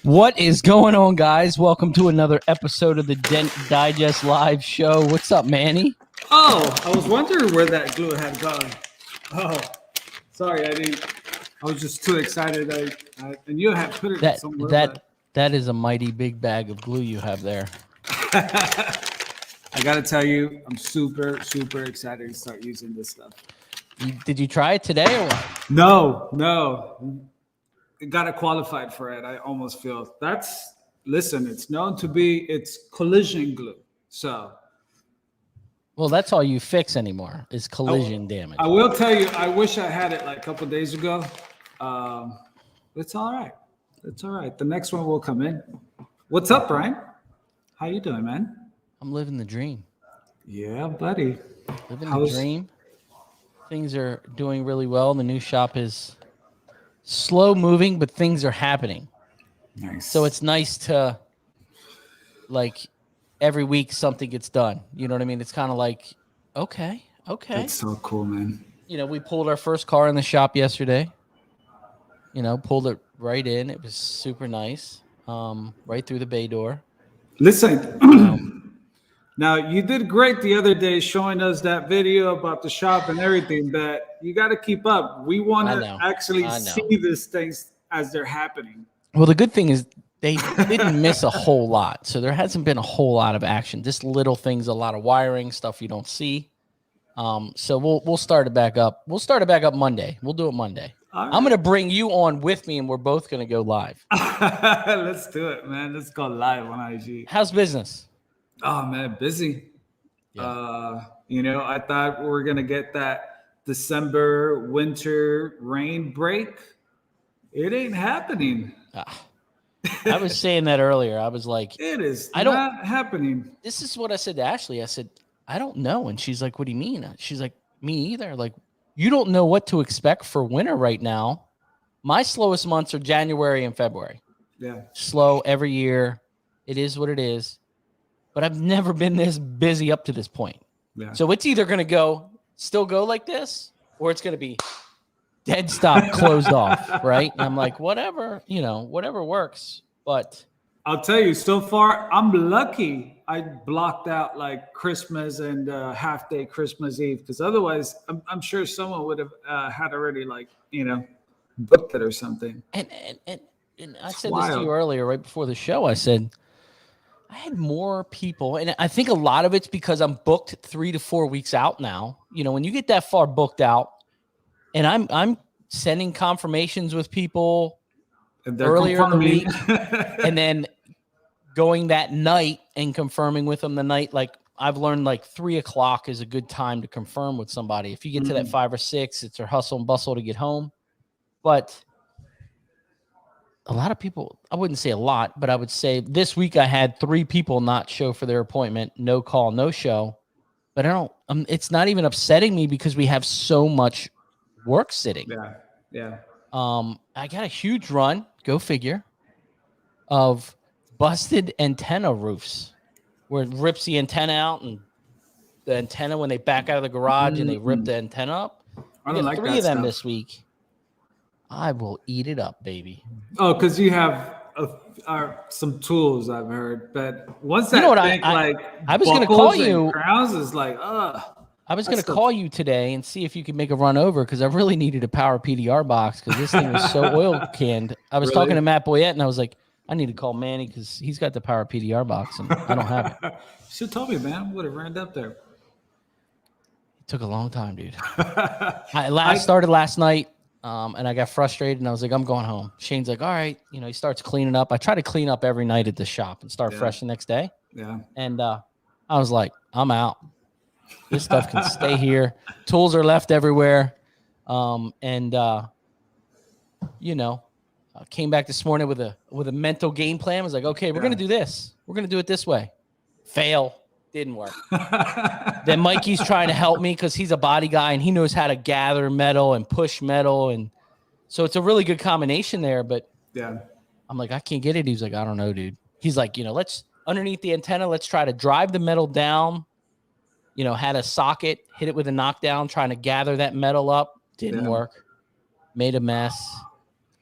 What is going on, guys? Welcome to another episode of the Dent Digest Live Show. What's up, Manny? Oh, I was wondering where that glue had gone. Oh, sorry, I was just too excited. And you had put it somewhere. That is a mighty big bag of glue you have there. I gotta tell you, I'm super excited to start using this stuff. Did you try it today or what? No. Got it qualified for it. I almost feel listen, it's known to be collision glue. So well, that's all you fix anymore is collision damage. I will tell you, I wish I had it like a couple of days ago. It's all right. It's all right. The next one will come in. What's up, Ryan? How you doing, man? I'm living the dream. Yeah, buddy. Living the dream. Things are doing really well. The new shop is slow moving, but things are happening. Nice. So it's nice to, like, every week something gets done. You know what I mean? It's kind of like, okay. That's so cool, man. You know, we pulled our first car in the shop yesterday. You know, pulled it right in. It was super nice. Right through the bay door. Listen, now you did great the other day showing us that video about the shop and everything, but you got to keep up. We want to actually see these things as they're happening. Well, the good thing is they didn't miss a whole lot. So there hasn't been a whole lot of action, just little things, a lot of wiring, stuff you don't see. So we'll start it back up. We'll start it back up Monday. We'll do it Monday. Right. I'm going to bring you on with me, and we're both going to go live. Let's do it, man. Let's go live on IG. How's business? Oh, man, busy. Yeah. I thought we were going to get that December winter rain break. It ain't happening. I was saying that earlier. I was like, it is not happening. This is what I said to Ashley. I said, I don't know. And she's like, what do you mean? She's like, me either. Like, you don't know what to expect for winter right now. My slowest months are January and February. Yeah. Slow every year. It is what it is. But I've never been this busy up to this point. Yeah. So it's either going to still go like this, or it's going to be dead stop, closed off, right? And I'm like, whatever works. But I'll tell you, so far, I'm lucky I blocked out like Christmas and half day Christmas Eve, because otherwise I'm sure someone would have had already booked it or something. And I said this to you earlier, right before the show. I said I had more people, and I think a lot of it's because I'm booked 3 to 4 weeks out now. You know, when you get that far booked out, and I'm sending confirmations with people earlier in the week, and then going that night and confirming with them the night. Like, I've learned like 3 o'clock is a good time to confirm with somebody. If you get to that 5 or 6, it's a hustle and bustle to get home. But a lot of people, I wouldn't say a lot, but I would say this week I had 3 people not show for their appointment, no call, no show. But it's not even upsetting me because we have so much work sitting. Yeah. I got a huge run, go figure, of busted antenna roofs where it rips the antenna out, and the antenna when they back out of the garage and they rip the antenna up. I don't like 3 of them this week. I will eat it up, baby. Oh, because you have some tools, I've heard. But once that I was going to call you. Crowns is like, I was going to call you today and see if you could make a run over, because I really needed a power PDR box because this thing was so oil canned. I was talking to Matt Boyette, and I was like, I need to call Manny because he's got the power PDR box and I don't have it. Should have told me, man. Would have ran up there. It took a long time, dude. I started last night, and I got frustrated, and I was like, I'm going home. Shane's like, all right. You know, he starts cleaning up. I try to clean up every night at the shop and start fresh the next day. Yeah. And I was like, I'm out. This stuff can stay here. Tools are left everywhere. Came back this morning with a mental game plan. I was like, okay, we're going to do this. We're going to do it this way. Fail. Didn't work. Then Mikey's trying to help me because he's a body guy and he knows how to gather metal and push metal. And so it's a really good combination there. But I'm like, I can't get it. He's like, I don't know, dude. He's like, let's underneath the antenna, let's try to drive the metal down. Had a socket, hit it with a knockdown, trying to gather that metal up. Didn't work. Made a mess.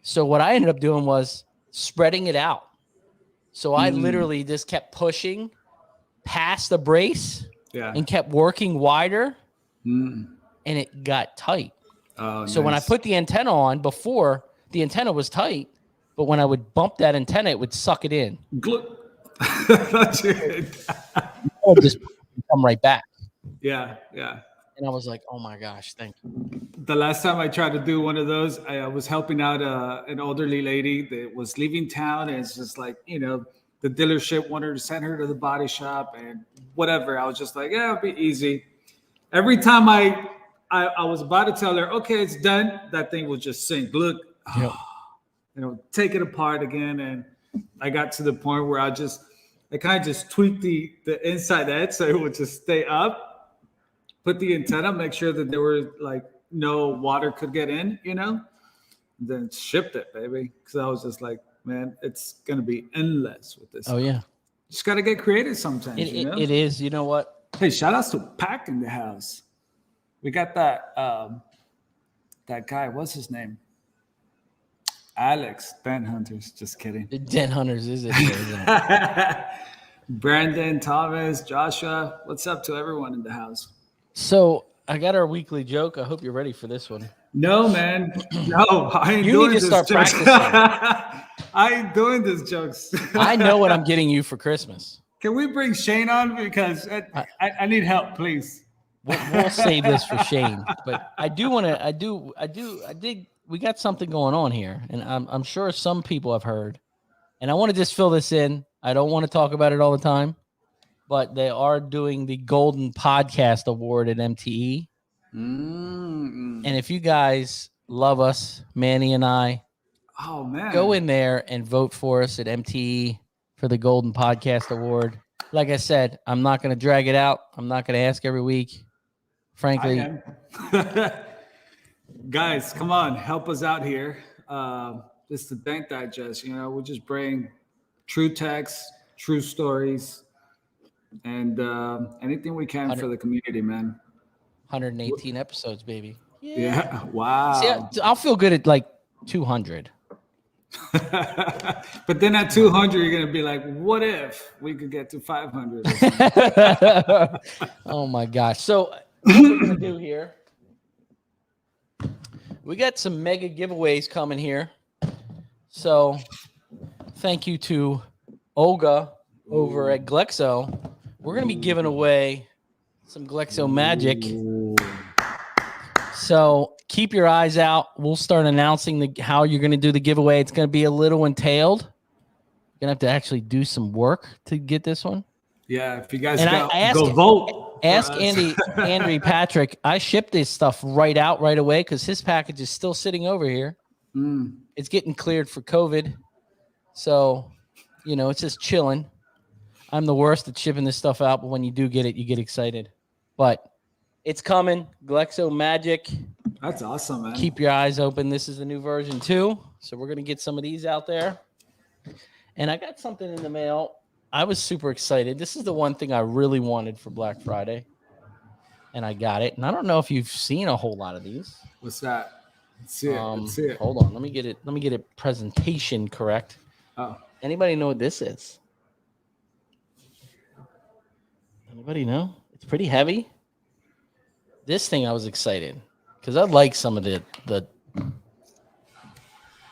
So what I ended up doing was spreading it out. So I literally just kept pushing past the brace and kept working wider, and it got tight. Oh, so when I put the antenna on, before the antenna was tight, but when I would bump that antenna, it would suck it in. That's it. It would just come right back. Yeah. And I was like, oh my gosh, thank you. The last time I tried to do one of those, I was helping out an elderly lady that was leaving town, and it's just like, the dealership wanted to send her to the body shop and whatever. I was just like, yeah, it'll be easy. Every time I was about to tell her, okay, it's done, that thing would just sink. Look, take it apart again. And I got to the point where I kind of just tweaked the inside edge so it would just stay up, put the antenna, make sure that there were like no water could get in, then shipped it, baby. Because I was just like, man, it's going to be endless with this. Oh, yeah. Just got to get creative sometimes. It is. You know what? Hey, shout outs to Pack in the house. We got that guy. What's his name? Alex, Dent Hunters. Just kidding. The Dent Hunters is it? Isn't it? Brandon, Thomas, Joshua. What's up to everyone in the house? So I got our weekly joke. I hope you're ready for this one. No, man. No, I ain't doing this. You need to start practicing. I ain't doing this jokes. I know what I'm getting you for Christmas. Can we bring Shane on? Because I need help, please. We'll save this for Shane. But I do want to, we got something going on here. And I'm sure some people have heard. And I want to just fill this in. I don't want to talk about it all the time. But they are doing the Golden Podcast Award at MTE. And if you guys love us, Manny and I, oh man, go in there and vote for us at MTE for the Golden Podcast Award. Like I said, I'm not going to drag it out. I'm not going to ask every week. Frankly, guys, come on, help us out here. This is the Dent Digest. We'll just bring true texts, true stories, and anything we can for the community, man. 118 episodes, baby. Yeah. Wow. See, I'll feel good at like 200. But then at 200, you're going to be like, what if we could get to 500? Oh, my gosh. So what we're going to do here, we got some mega giveaways coming here. So thank you to Olga over at Galexo. We're going to be giving away some Galexo magic. So keep your eyes out. We'll start announcing how you're going to do the giveaway. It's going to be a little entailed. You're going to have to actually do some work to get this one. Yeah, if you guys go vote. Ask Andy Patrick. I shipped this stuff right away because his package is still sitting over here. It's getting cleared for COVID. So, it's just chilling. I'm the worst at shipping this stuff out, but when you do get it, you get excited. But it's coming. Galexo Magic. That's awesome, man. Keep your eyes open. This is the new version 2. So we're going to get some of these out there. And I got something in the mail. I was super excited. This is the one thing I really wanted for Black Friday. And I got it. And I don't know if you've seen a whole lot of these. What's that? Let's see it. Let's see it. Hold on. Let me get it presentation correct. Oh. Anybody know what this is? Anybody know? It's pretty heavy. This thing I was excited because I like some of the.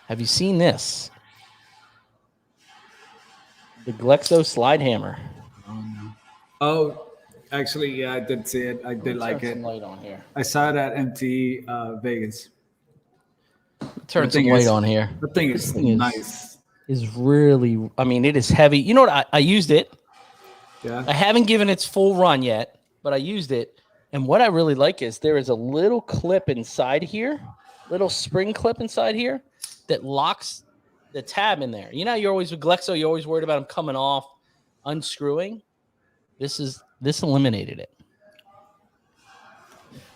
Have you seen this? The Galexo slide hammer. Oh, actually, yeah, I did see it. I did like it. Some light on here. I saw it at MTE Vegas. Turn some light on here. The thing is nice. Is really. I mean, it is heavy. You know what? I used it. Yeah. I haven't given its full run yet, but I used it. And what I really like is there is a little clip inside here, little spring clip inside here that locks the tab in there. You're always with Galexo, you're always worried about them coming off, unscrewing. This eliminated it.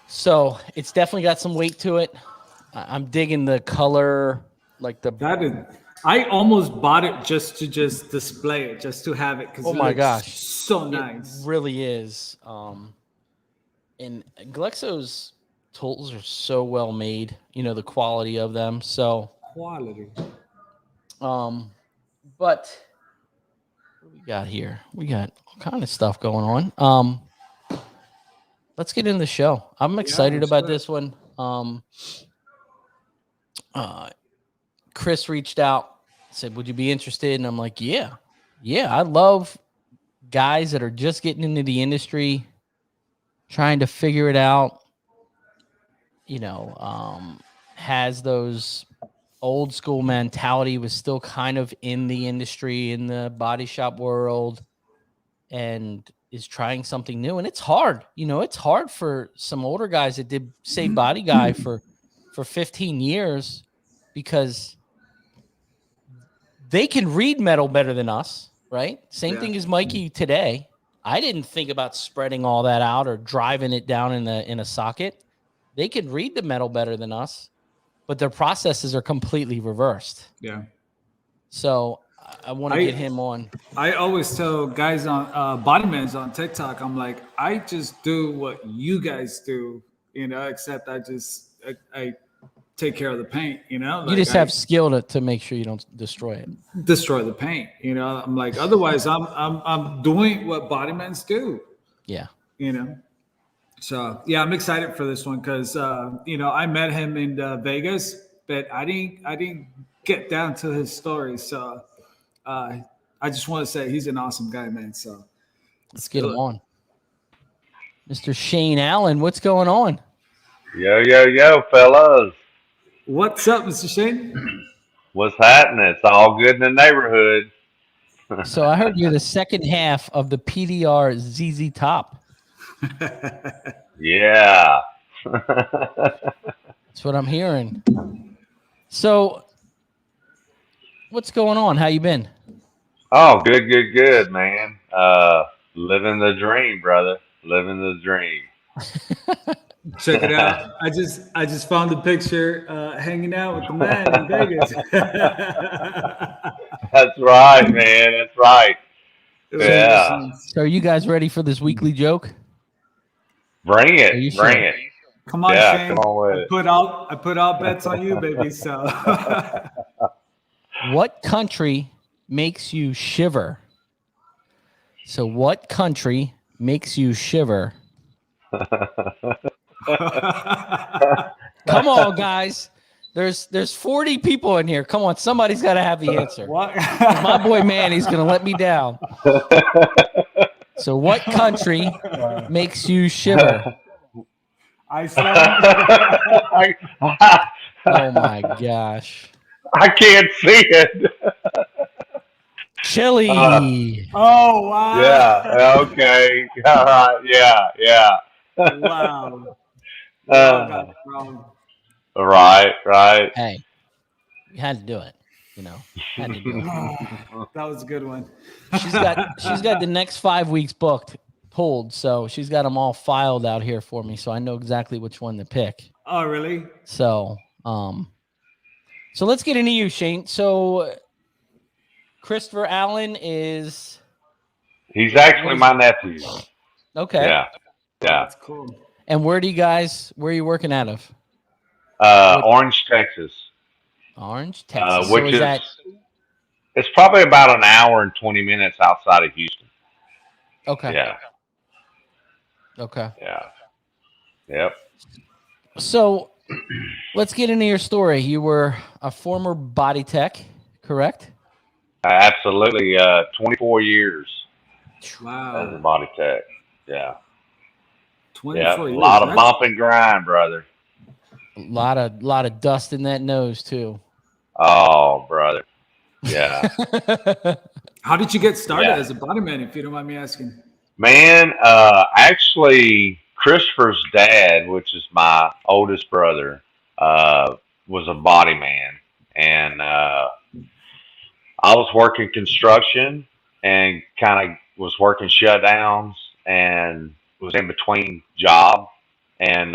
So it's definitely got some weight to it. I'm digging the color, like I almost bought it just to display it, just to have it. Oh my gosh, so nice! It really is. And Galexo's tools are so well made. The quality of them. So quality. But got here? We got all kind of stuff going on. Let's get into the show. I'm excited about this one. Chris reached out, said, "Would you be interested?" And I'm like, "Yeah. I love guys that are just getting into the industry, trying to figure it out. Has those old school mentality, was still kind of in the industry, in the body shop world, and is trying something new. And it's hard. It's hard for some older guys that did, say, body guy for 15 years, because they can read metal better than us, right? Same thing as Mikey today. I didn't think about spreading all that out or driving it down in a socket. They can read the metal better than us, but their processes are completely reversed. Yeah. So I want to get him on. I always tell guys on bodymans on TikTok, I'm like, I just do what you guys do, except I take care of the paint, you just have skill to make sure you don't destroy the paint. I'm like, otherwise I'm doing what bodymans do. Yeah. So yeah, I'm excited for this one because I met him in Vegas, but I didn't get down to his story. So I just want to say he's an awesome guy, man. So let's get him on. Mr. Shane Allen, what's going on? Yo, fellas. What's up, Mr. Shane? What's happening? It's all good in the neighborhood. So I heard you're the second half of the PDR ZZ Top. Yeah. That's what I'm hearing. So what's going on? How you been? Oh, good, man. Living the dream, brother. Living the dream. Check it out. I just found a picture hanging out with the man in Vegas. That's right, man. That's right. Yeah. So are you guys ready for this weekly joke? Bring it. Bring it. Come on, Shane. Come on with I put all bets on you, baby. So what country makes you shiver? So what country makes you shiver? Come on, guys. There's 40 people in here. Come on, somebody's got to have the answer. My boy Manny's going to let me down. So what country makes you shiver? Iceland. Oh my gosh. I can't see it. Chile. Oh wow. Yeah. Okay. All right. Yeah. Wow. Right. Hey, you had to do it. Had to do it. That was a good one. She's got the next 5 weeks booked, pulled, so she's got them all filed out here for me, so I know exactly which one to pick. Oh, really? So, so let's get into you, Shane. So, Christopher Allen he's actually my nephew. Okay. Yeah. That's cool. And where are you working out of? Orange, Texas. Orange, Texas. Which it's probably about an hour and 20 minutes outside of Houston. Okay. Yeah. Okay. Yeah. Yep. So let's get into your story. You were a former body tech, correct? Absolutely. 24 years. Wow. As a body tech. Yeah. 24 years. A lot of bump and grind, brother. A lot of dust in that nose too. Oh, brother. Yeah. How did you get started as a bodyman, if you don't mind me asking? Man, actually, Christopher's dad, which is my oldest brother, was a body man. And I was working construction and kind of was working shutdowns and was in between job. And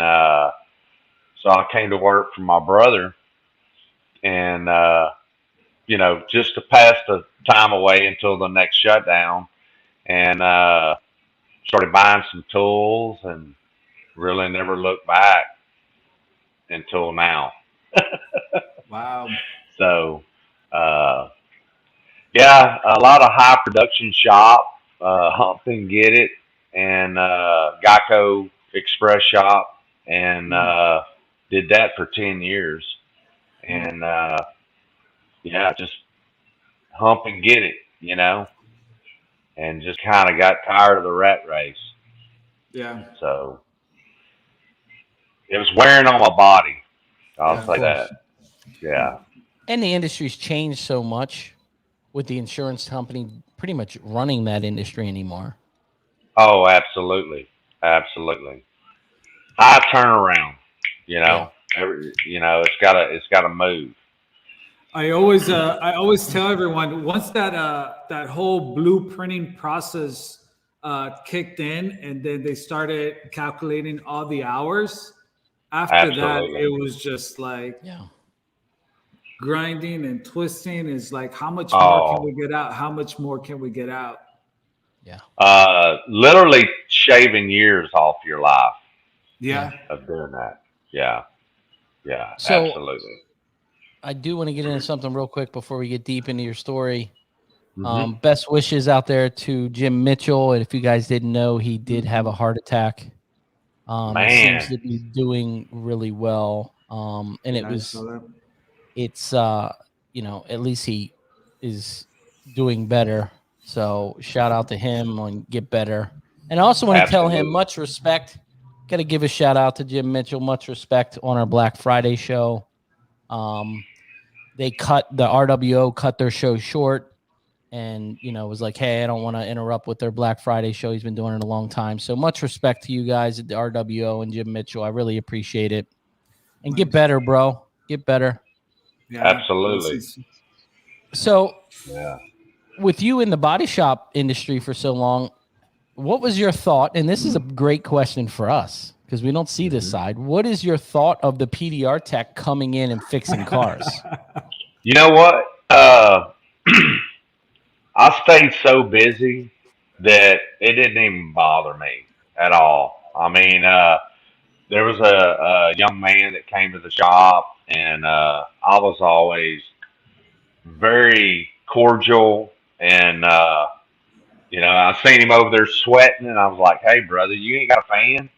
so I came to work for my brother and, just to pass the time away until the next shutdown. And started buying some tools and really never looked back until now. Wow. So, Yeah, a lot of high production shop, Hump and Get It, and Geico Express Shop, and did that for 10 years. And yeah, just hump and get it, and just kind of got tired of the rat race. Yeah. So it was wearing on my body. I'll say that. Yeah. And the industry's changed so much with the insurance company pretty much running that industry anymore. Oh, absolutely. Absolutely. High turnaround, it's gotta move. I always tell everyone, once that whole blueprinting process kicked in, and then they started calculating all the hours. After Absolutely. that, it was just like grinding and twisting. Is like, how much more can we get out? How much more can we get out? Yeah. Literally shaving years off your life. Yeah. Of doing that. Yeah. Yeah. So, absolutely. I do want to get into something real quick before we get deep into your story. Mm-hmm. Best wishes out there to Jim Mitchell. And if you guys didn't know, he did have a heart attack. Man. He seems to be doing really well. And it's at least he is doing better. So shout out to him on Get Better. And I also want to tell him much respect. Got to give a shout out to Jim Mitchell. Much respect on our Black Friday show. The RWO cut their show short, and was like, hey, I don't want to interrupt with their Black Friday show. He's been doing it a long time. So much respect to you guys at the RWO and Jim Mitchell. I really appreciate it. And get better, bro. Get better. Yeah, absolutely. So with you in the body shop industry for so long, what was your thought? And this is a great question for us because we don't see this side. What is your thought of the PDR tech coming in and fixing cars? You know what? I stayed so busy that it didn't even bother me at all. I mean, there was a young man that came to the shop, and I was always very cordial, and I seen him over there sweating, and I was like, "Hey, brother, you ain't got a fan?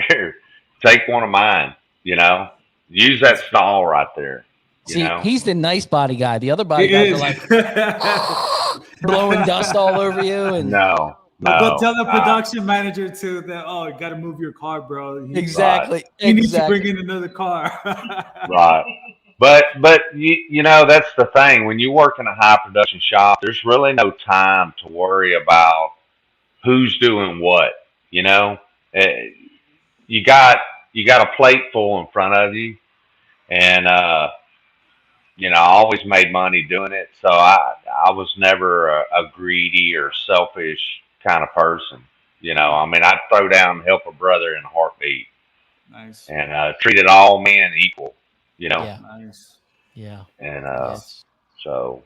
Here, take one of mine. Use that stall right there." He's the nice body guy. The other body guys are like blowing dust all over you. And no. Go tell the production manager too that you got to move your car, bro. Exactly. He needs to bring in another car. Right. But that's the thing. When you work in a high production shop, there's really no time to worry about who's doing what. You got a plate full in front of you, and I always made money doing it. So I was never a greedy or selfish kind of person. I'd throw down and help a brother in a heartbeat. Nice. And treated all men equal. Yeah. Nice. Yeah. And so.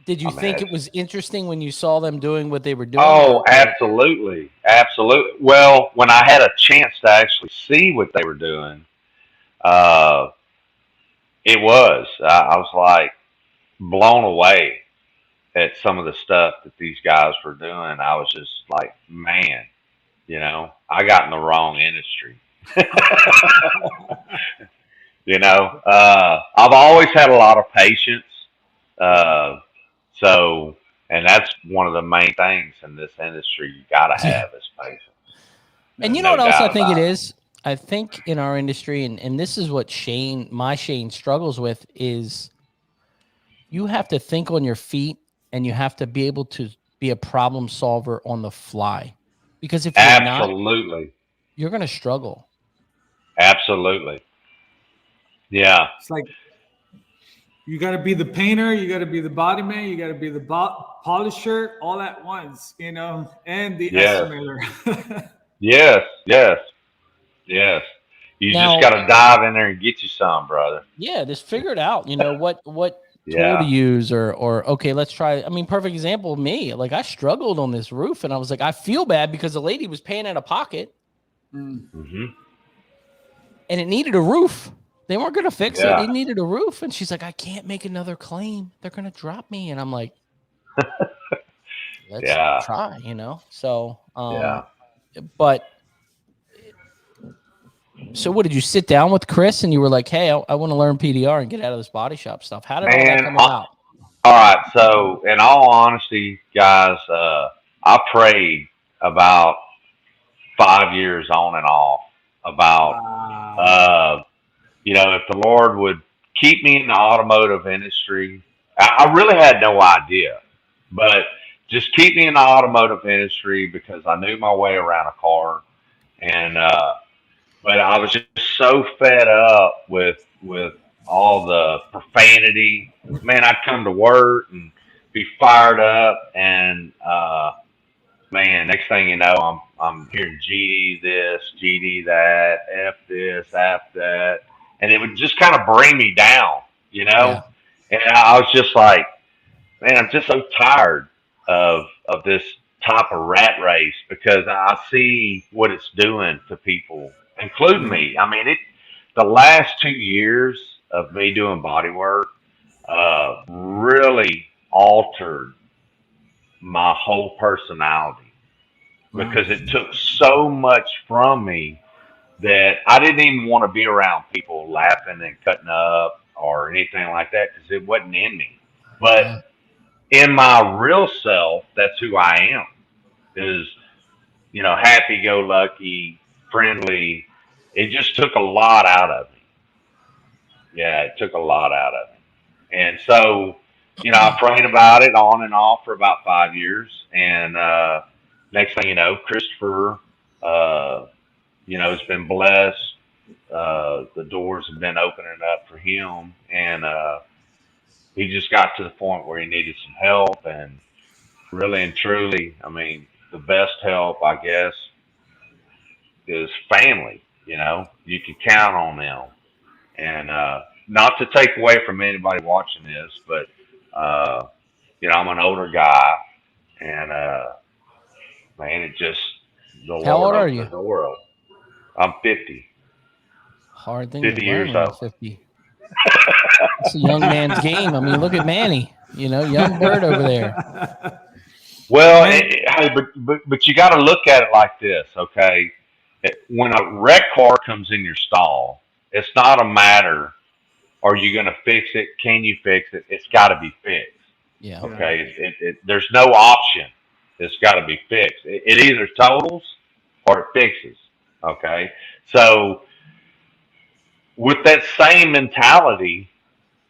Did you think it was interesting when you saw them doing what they were doing? Oh, absolutely. Absolutely. Well, when I had a chance to actually see what they were doing, it was. I was like blown away at some of the stuff that these guys were doing. I was just like, man, I got in the wrong industry. I've always had a lot of patience. And that's one of the main things in this industry you got to have is patience. And what else I think it is? I think in our industry, and this is what Shane struggles with, is you have to think on your feet and you have to be able to be a problem solver on the fly. Because if you're not, you're going to struggle. Absolutely. Yeah. It's like you got to be the painter, you got to be the body man, you got to be the polisher all at once, and the estimator. Yes. You just got to dive in there and get you some, brother. Yeah, just figure it out. What tool to use or okay, let's try. Perfect example of me. Like I struggled on this roof, and I was like, I feel bad because the lady was paying out of pocket, mm-hmm. and it needed a roof. They weren't going to fix it. They needed a roof. And she's like, I can't make another claim. They're going to drop me. And I'm like, Let's try, you know? So, yeah. But so what, did you sit down with Chris and you were like, hey, I want to learn PDR and get out of this body shop stuff? How did all that come about? All right. So in all honesty, guys, I prayed about 5 years on and off about, if the Lord would keep me in the automotive industry. I really had no idea, but just keep me in the automotive industry because I knew my way around a car. And, but I was just so fed up with all the profanity. Man, I'd come to work and be fired up, and man, next thing you know, I'm hearing GD this, GD that, F this, F that, and it would just kind of bring me down, you know. Yeah. And I was just like, man, I'm just so tired of this type of rat race because I see what it's doing to people, including me. I mean, the last 2 years of me doing body work really altered my whole personality because it took so much from me that I didn't even want to be around people laughing and cutting up or anything like that because it wasn't in me. But in my real self, that's who I am. Is, happy-go-lucky, friendly. It just took a lot out of me. Yeah, it took a lot out of me. And so, I prayed about it on and off for about 5 years. And next thing you know, Christopher, has been blessed. The doors have been opening up for him. And he just got to the point where he needed some help. And really and truly, I mean, the best help, I guess, is family. You can count on them. And not to take away from anybody watching this, but, I'm an older guy. And, man, it just, the How Lord old are you? The world. I'm 50. Hard thing 50 to years learn old. 50. It's a young man's game. I mean, look at Manny, young bird over there. Well, but you got to look at it like this, okay? When a wreck car comes in your stall, it's not a matter, are you going to fix it? Can you fix it? It's got to be fixed. Yeah. Okay. There's no option. It's got to be fixed. It either totals or it fixes. Okay. So with that same mentality,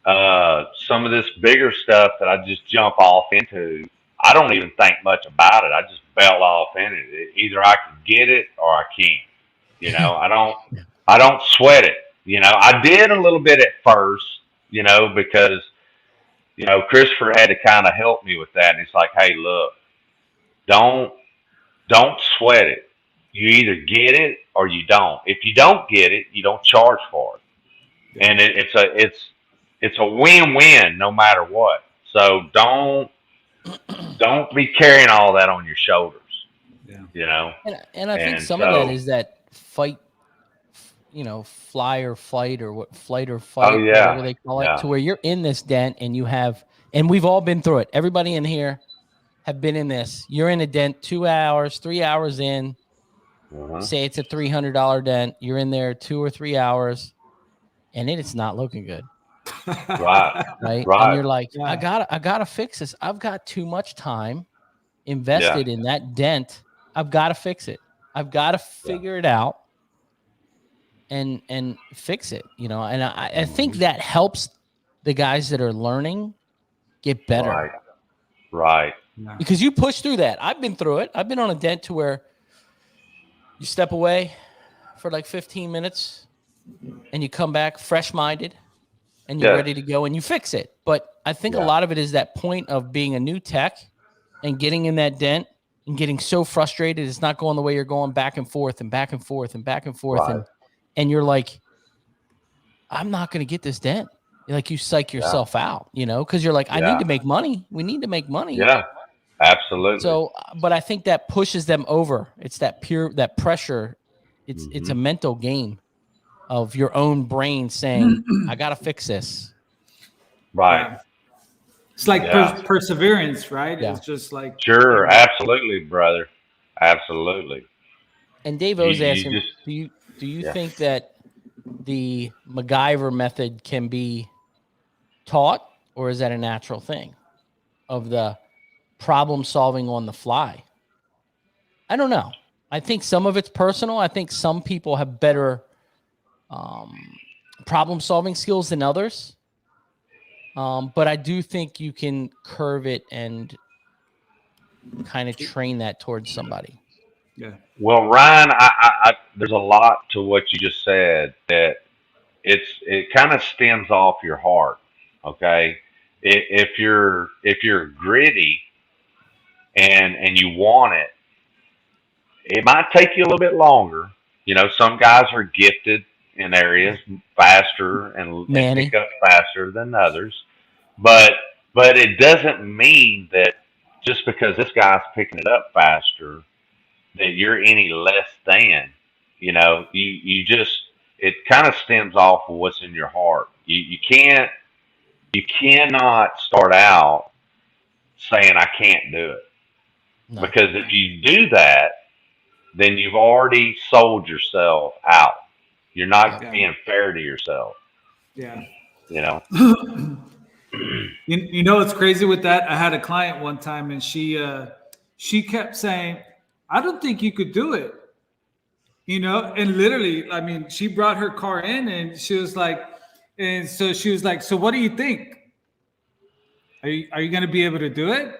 some of this bigger stuff that I just jump off into, I don't even think much about it. I just bail off in it. Either I can get it or I can't. I don't sweat it. I did a little bit at first, because, Christopher had to kind of help me with that. And he's like, hey, look, don't sweat it. You either get it or you don't. If you don't get it, you don't charge for it. And it's a win-win no matter what. So don't be carrying all that on your shoulders. Yeah. And I think some of that is that fight, fly or fight or what flight or fight, whatever they call it, to where you're in this dent and and we've all been through it. Everybody in here have been in this. You're in a dent 2 hours, 3 hours in. Say it's a $300 dent. You're in there 2 or 3 hours, and it's not looking good. Right. And you're like, I gotta fix this. I've got too much time invested in that dent. I've got to fix it. I've got to figure it out and fix it. And I think that helps the guys that are learning get better. Right. Because you push through that. I've been through it. I've been on a dent to where you step away for like 15 minutes and you come back fresh-minded and you're ready to go and you fix it. But I think a lot of it is that point of being a new tech and getting in that dent and getting so frustrated it's not going the way you're going, back and forth and back and forth and back and forth. Right. And you're like, I'm not going to get this dent. Like you psych yourself out, because you're like, I need to make money. We need to make money. Yeah, absolutely. So, but I think that pushes them over. It's that pressure. It's a mental game of your own brain saying, I got to fix this. Right. It's like perseverance, right? Yeah. It's just like sure, absolutely, brother, absolutely. And Dave was asking, do you think that the MacGyver method can be taught, or is that a natural thing of the problem solving on the fly? I don't know. I think some of it's personal. I think some people have better problem solving skills than others. But I do think you can curve it and kind of train that towards somebody. Yeah. Well, Ryan, I there's a lot to what you just said that it kind of stems off your heart. Okay, if you're gritty and you want it, it might take you a little bit longer. You know, some guys are gifted in areas faster and pick up faster than others, but it doesn't mean that just because this guy's picking it up faster that you're any less than. You know, you just, it kind of stems off of what's in your heart. You cannot start out saying I can't do it. No. Because if you do that, then you've already sold yourself out. You're not being fair to yourself. Yeah. You know. You know what's crazy with that? I had a client one time, and she kept saying, I don't think you could do it. You know, and literally, I mean, she brought her car in and she was like, so what do you think? Are you going to be able to do it?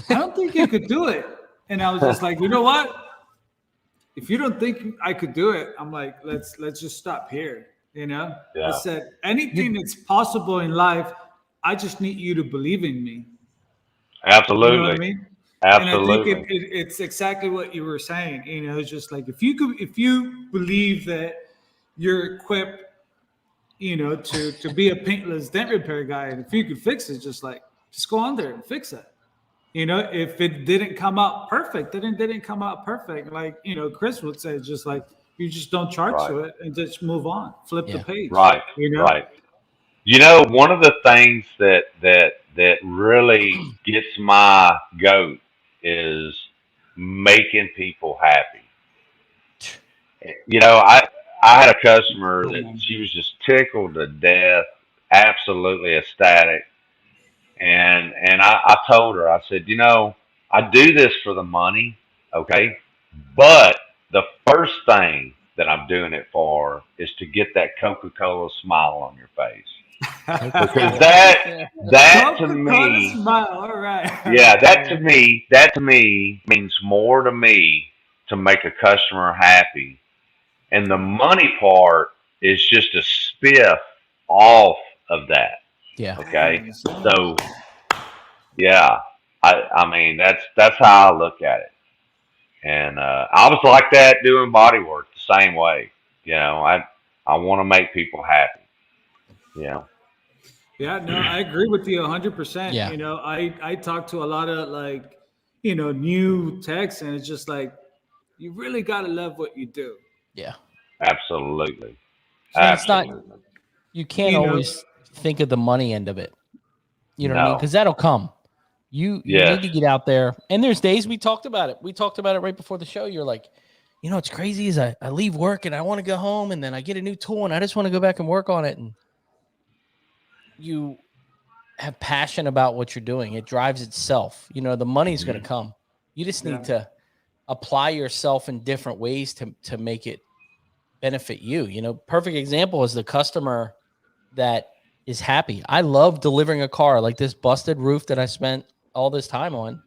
I don't think you could do it. And I was just like, you know what? If you don't think I could do it, I'm like, let's just stop here. You know, I said, anything that's possible in life, I just need you to believe in me. Absolutely. You know what I mean? Absolutely. And I think it's exactly what you were saying. You know, it's just like if you believe that you're equipped, you know, to be a paintless dent repair guy, and if you could fix it, just go on there and fix it. You know, if it didn't come out perfect, then it didn't come out perfect. Like, you know, Chris would say, just like you just don't charge to it and just move on, flip the page. Right. You know? Right. You know, one of the things that really gets my goat is making people happy. You know, I had a customer that she was just tickled to death, absolutely ecstatic. And I told her, I said, you know, I do this for the money, okay? But the first thing that I'm doing it for is to get that Coca-Cola smile on your face. Because that to me, smile, all right. Yeah, that to me means more to me to make a customer happy. And the money part is just a spiff off of that. Yeah. Okay. So yeah, I mean that's how I look at it. And I was like that doing body work the same way. You know, I want to make people happy. You know. Yeah, no, I agree with you 100%. Yeah. You know, I talk to a lot of like, you know, new techs, and it's just like, you really got to love what you do. Yeah. Absolutely. So Absolutely. It's not, you can't always think of the money end of it. You know what I mean? Because that'll come. You need to get out there. And there's days we talked about it. We talked about it right before the show. You're like, you know, what's crazy is I leave work and I want to go home, and then I get a new tool and I just want to go back and work on it. And you have passion about what you're doing. It drives itself. You know, the money's going to come. You just need to apply yourself in different ways to make it benefit you. You know, perfect example is the customer that is happy. I love delivering a car like this busted roof that I spent all this time on.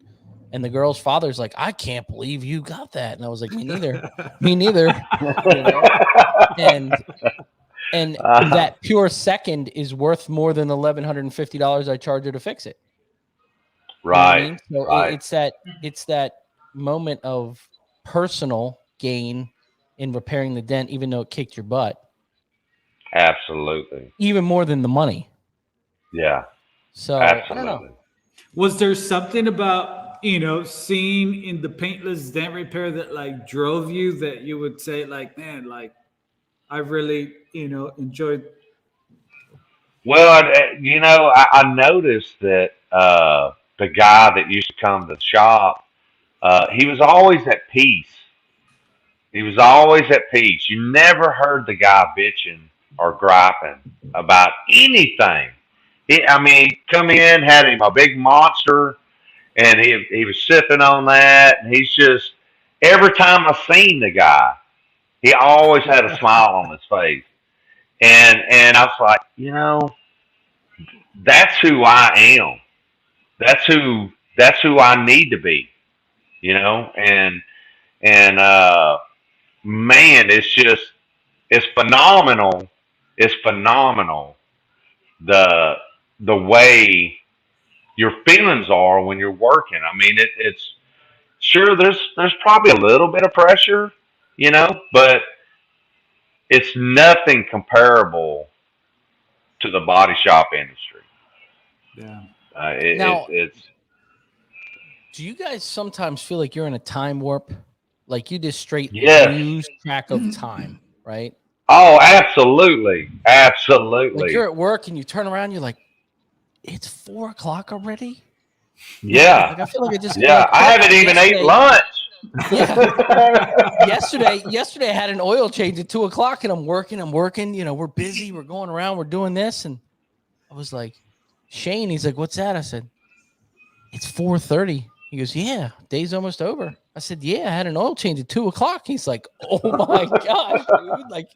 And the girl's father's like, I can't believe you got that. And I was like, me neither. Me neither. You know? And that pure second is worth more than the $1,150 I charge her to fix it. Right. You know what I mean? So it's that moment of personal gain in repairing the dent, even though it kicked your butt. Absolutely. Even more than the money. Yeah. So absolutely. I don't know. Was there something about, you know, seeing in the paintless dent repair that like drove you, that you would say like, man, like I really, you know, enjoyed Well, I noticed that the guy that used to come to the shop, he was always at peace. He was always at peace. You never heard the guy bitching or griping about anything. I mean, he'd come in, had him a big monster, and he was sipping on that, and he's just every time I seen the guy, he always had a smile on his face, and I was like, that's who I am. That's who I need to be, and man, it's phenomenal. It's phenomenal the the way your feelings are when you're working. I mean, it's sure there's probably a little bit of pressure, but it's nothing comparable to the body shop industry. Yeah. It's. Do you guys sometimes feel like you're in a time warp? Like you just straight lose track of time, right? Oh, absolutely. Absolutely. Like you're at work and you turn around, you're like, it's 4 o'clock already? Yeah. Like I feel like I just I haven't even ate lunch. Yeah. Yesterday I had an oil change at 2 o'clock and I'm working. We're busy, we're going around, we're doing this. And I was like, Shane, he's like, what's that? I said, it's 4:30. He goes, yeah, day's almost over. I said, yeah, I had an oil change at 2 o'clock. He's like, oh my gosh, dude. Like,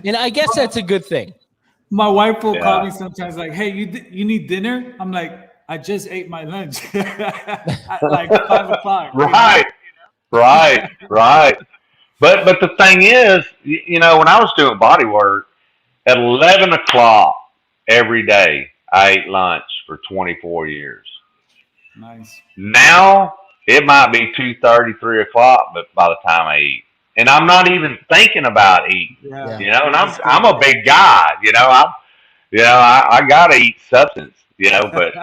and I guess that's a good thing. My wife will call me sometimes like, hey, you need dinner? I'm like, I just ate my lunch at like 5 o'clock. Right. But the thing is, when I was doing body work, at 11 o'clock every day, I ate lunch for 24 years. Nice. Now it might be 2:30, 3 o'clock, but by the time I eat, and I'm not even thinking about eating. Yeah. And I'm a big guy. I gotta eat substance. But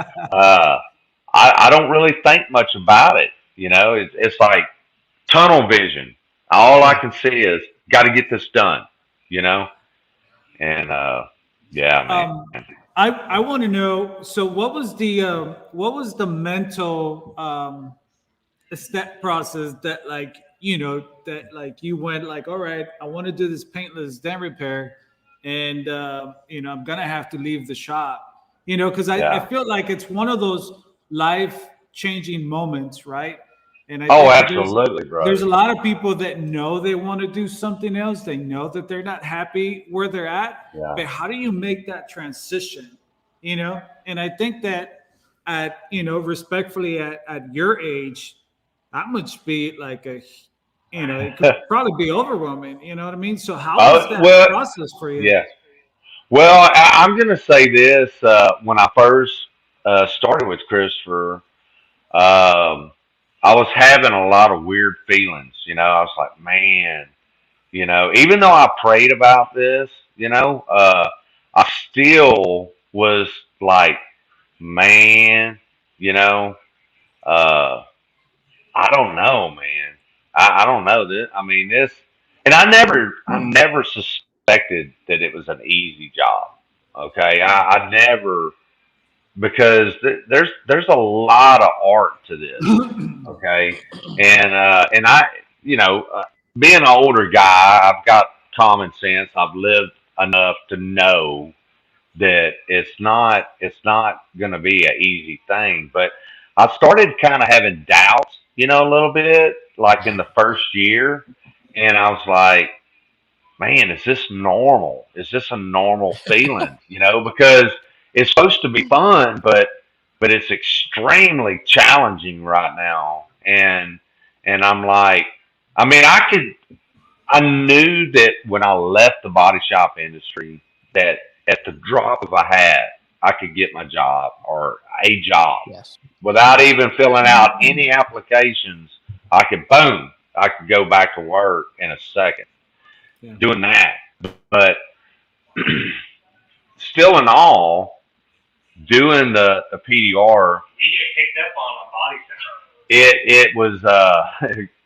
I don't really think much about it. It's like tunnel vision. All I can see is got to get this done. And yeah, man. I want to know. So, what was the mental step process that you went like, all right, I want to do this paintless dent repair, and I'm gonna have to leave the shop. Because I feel like it's one of those life changing moments, right? And Absolutely, bro. There's a lot of people that know they want to do something else. They know that they're not happy where they're at. Yeah. But how do you make that transition? And I think that respectfully at your age, that must be like it could probably be overwhelming. You know what I mean? So how was that process for you? Yeah. Well, I'm going to say this. When I first started with Christopher, I was having a lot of weird feelings. I was like, man, even though I prayed about this, I still was like, man, I don't know, man. I don't know this. I mean, and I never suspected that it was an easy job. Okay. I never, because there's a lot of art to this. Okay. And I, being an older guy, I've got common sense. I've lived enough to know that it's not going to be an easy thing. But I started kind of having doubts, a little bit, like in the first year, and I was like, man, is this normal? Is this a normal feeling? Because it's supposed to be fun, but it's extremely challenging right now. And I'm like, I mean, I knew that when I left the body shop industry that at the drop of a hat, I could get my job or a job without even filling out any applications. I could go back to work in a second doing that. But still in all, doing the PDR, you get picked up on a body shop. It was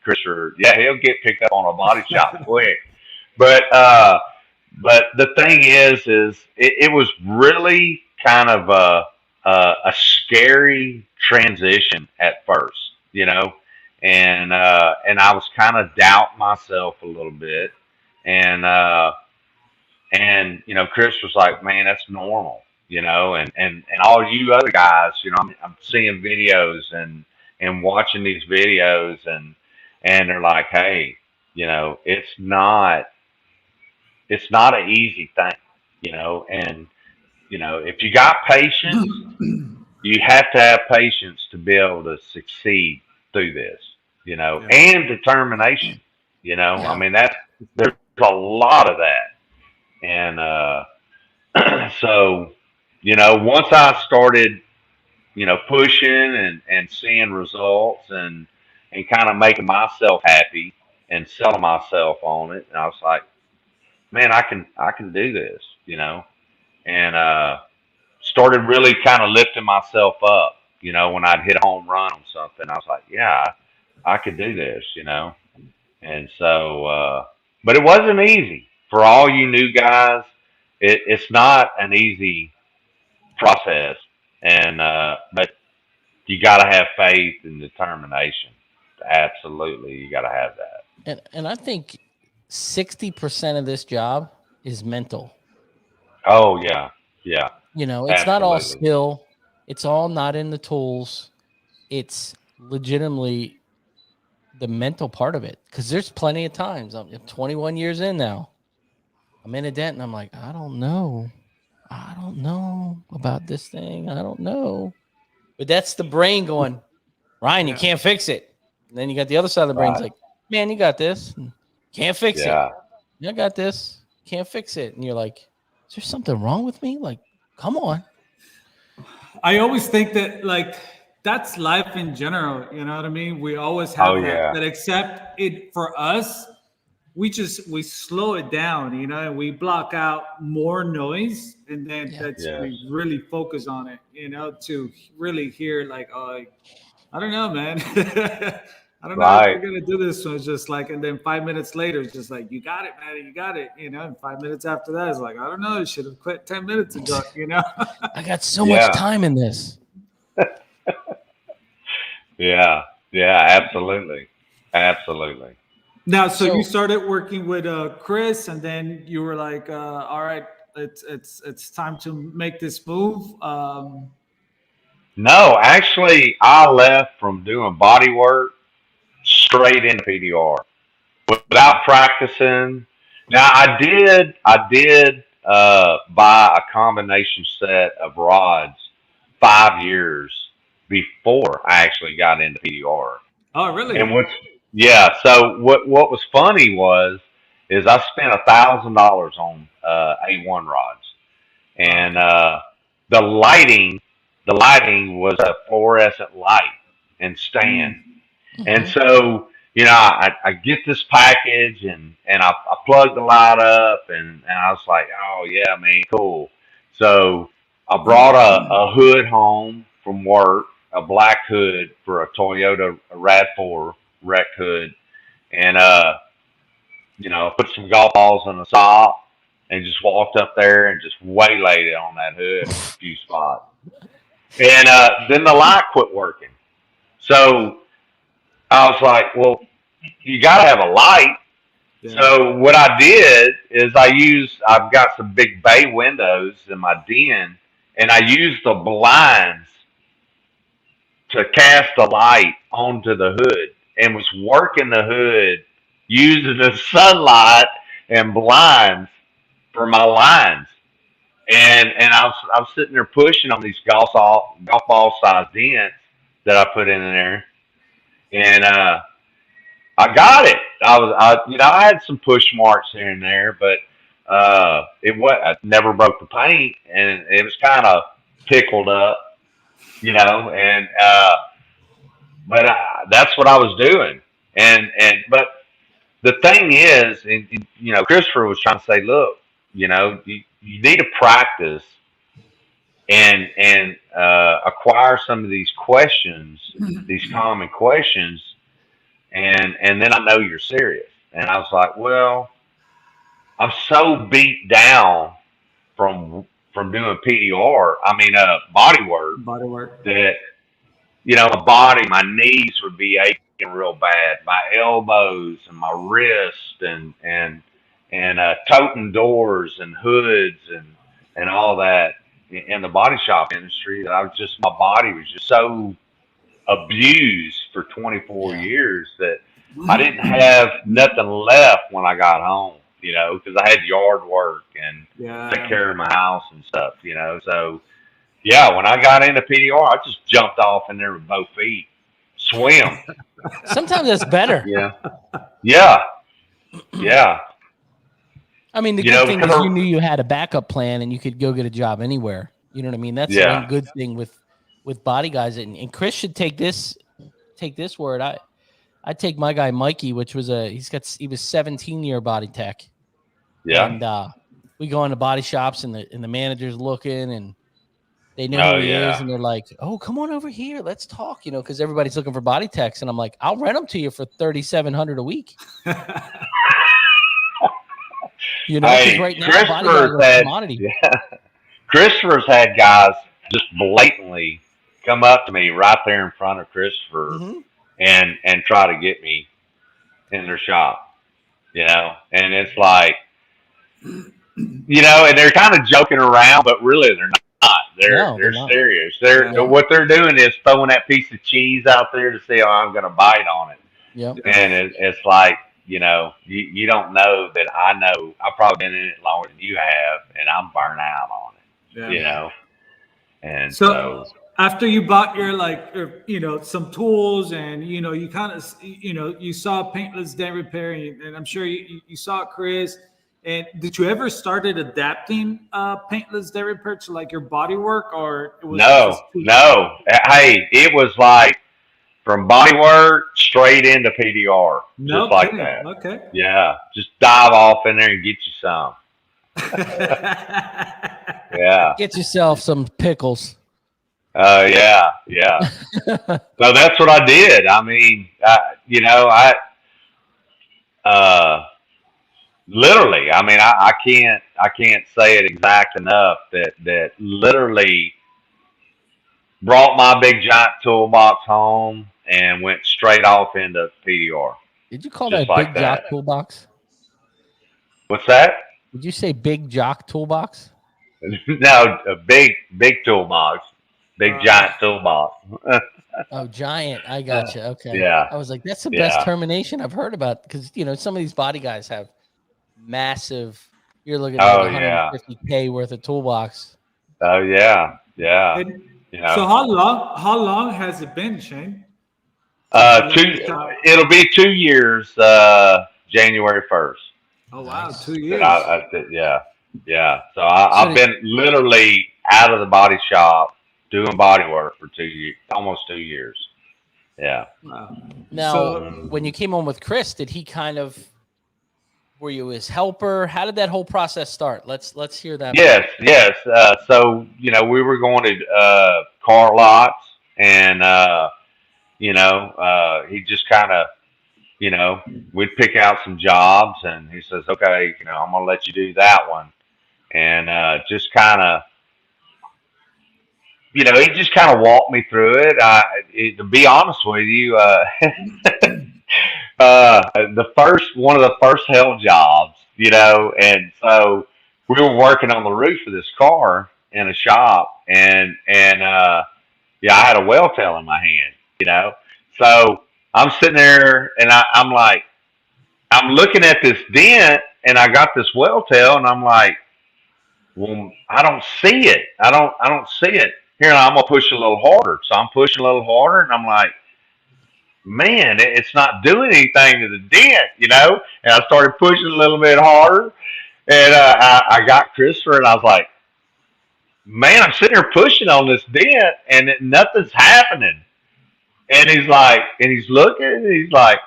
Christopher. Yeah, he'll get picked up on a body shop quick. But but the thing is it was really kind of a scary transition at first, and I was kind of doubting myself a little bit, and Chris was like, man, that's normal, and all you other guys, I'm seeing videos and watching these videos, and they're like, hey, it's not an easy thing, and if you got patience, you have to have patience to be able to succeed through this, and determination, Yeah. I mean, there's a lot of that. And so, once I started, pushing and seeing results and kind of making myself happy and selling myself on it, and I was like, man, I can do this, and started really kind of lifting myself up, when I'd hit a home run on something, I was like, yeah, I could do this, and so, but it wasn't easy for all you new guys. It's not an easy process, and but you got to have faith and determination. Absolutely, you got to have that. And I think 60% of this job is mental. Oh yeah, yeah. It's absolutely. Not all skill. It's all not in the tools. It's legitimately the mental part of it. Because there's plenty of times, I'm 21 years in now, I'm in a dent and I'm like, I don't know about this thing. I don't know. But that's the brain going, Ryan, you can't fix it. And then you got the other side of the brain's like, man, you got this. Can't fix it. I got this. Can't fix it. And you're like, is there something wrong with me? Like, come on. I always think that, like, that's life in general. You know what I mean? We always have that, except it for us, we slow it down, and we block out more noise, and then we really focus on it, to really hear, like, oh, I don't know, man. I don't know if we're gonna do this. So it's just like, and then 5 minutes later, it's just like, you got it, man, you got it, And 5 minutes after that, it's like, I don't know, I should have quit 10 minutes ago, I got so much time in this. Yeah, absolutely. Now, so you started working with Chris, and then you were like, all right, it's time to make this move. No, actually, I left from doing body work straight into PDR without practicing. Now, I did buy a combination set of rods 5 years before I actually got into PDR. Oh, really? And so what was funny is I spent $1,000 on A1 rods, and the lighting was a fluorescent light and stand. And so, I get this package and I plug the light up and I was like, oh yeah, man, cool. So I brought a hood home from work, a black hood for a Toyota RAV4 wreck hood. And, put some golf balls in the sock and just walked up there and just waylaid it on that hood in a few spots. And then the light quit working. So I was like, well, you got to have a light. Yeah. So what I did is I've got some big bay windows in my den, and I used the blinds to cast the light onto the hood and was working the hood using the sunlight and blinds for my lines. And I was sitting there pushing on these golf ball sized dents that I put in there. And I got it. I had some push marks here and there, but I never broke the paint, and it was kind of pickled up, and but that's what I was doing, but the thing is, and Christopher was trying to say, look, you need to practice and acquire some of these questions, these common questions, and then I know you're serious. And I was like, well, I'm so beat down from doing PDR. I mean, body work. That my body, my knees would be aching real bad, my elbows and my wrist, and toting doors and hoods and all that in the body shop industry. That my body was just so abused for 24 years that I didn't have nothing left when I got home, because I had yard work and take care of my house and stuff, So, when I got into PDR, I just jumped off in there with both feet, swim. Sometimes that's better. Yeah. I mean, the good thing is you knew you had a backup plan and you could go get a job anywhere. You know what I mean? That's one good thing with body guys. And Chris should take this word. I take my guy Mikey, which was he was 17-year body tech. Yeah. And we go into body shops and the manager's looking and they know who he is and they're like, "Oh, come on over here, let's talk," because everybody's looking for body techs. And I'm like, "I'll rent them to you for $3,700 a week." Because right now body guys are a commodity. Yeah. Christopher's had guys just blatantly come up to me right there in front of Christopher and try to get me in their shop, and it's like, and they're kind of joking around, but really they're not. They're serious. What they're doing is throwing that piece of cheese out there to see how I'm going to bite on it. Yep. And it's like, you don't know that I know. I've probably been in it longer than you have, and I'm burnt out on it. And so after you bought your some tools and you kind of you saw Paintless Dent Repair and I'm sure you saw Chris. And did you ever started adapting Paintless Dent Repair to your body work, or it was no? Hey, it was like from body work straight into PDR, just like that. Okay. Yeah, just dive off in there and get you some. Yeah. Get yourself some pickles. Yeah. So that's what I did. I mean, literally, I mean, I can't say it exact enough that literally brought my big giant toolbox home and went straight off into PDR. Did you call that big jock toolbox? What's that? Did you say big jock toolbox? No, a big toolbox, giant toolbox. Oh, giant! I gotcha. Okay. Yeah. I was like, that's the best termination I've heard about because some of these body guys have massive. You're looking at $150K worth of toolbox. Oh yeah. So how long has it been, Shane? It'll be 2 years. January 1st. Oh wow, 2 years. Yeah. So I've been literally out of the body shop doing body work for 2 years, almost 2 years. Yeah. Wow. Now, when you came on with Chris, did he were you his helper? How did that whole process start? Let's hear that. Yes. So we were going to car lots, and he just kind of, we'd pick out some jobs, and he says, "Okay, I'm gonna let you do that one," and just kind of, he just kind of walked me through it. To be honest with you, one of the first hell jobs, and so we were working on the roof of this car in a shop, and I had a well tail in my hand, so I'm sitting there and I'm like, I'm looking at this dent and I got this well tail and I'm like, well, I don't see it. I don't see it. Here, I'm going to push a little harder. So I'm pushing a little harder and I'm like, man, it's not doing anything to the dent, And I started pushing a little bit harder and I got Christopher and I was like, man, I'm sitting here pushing on this dent and nothing's happening. And he's like, and he's looking and he's like,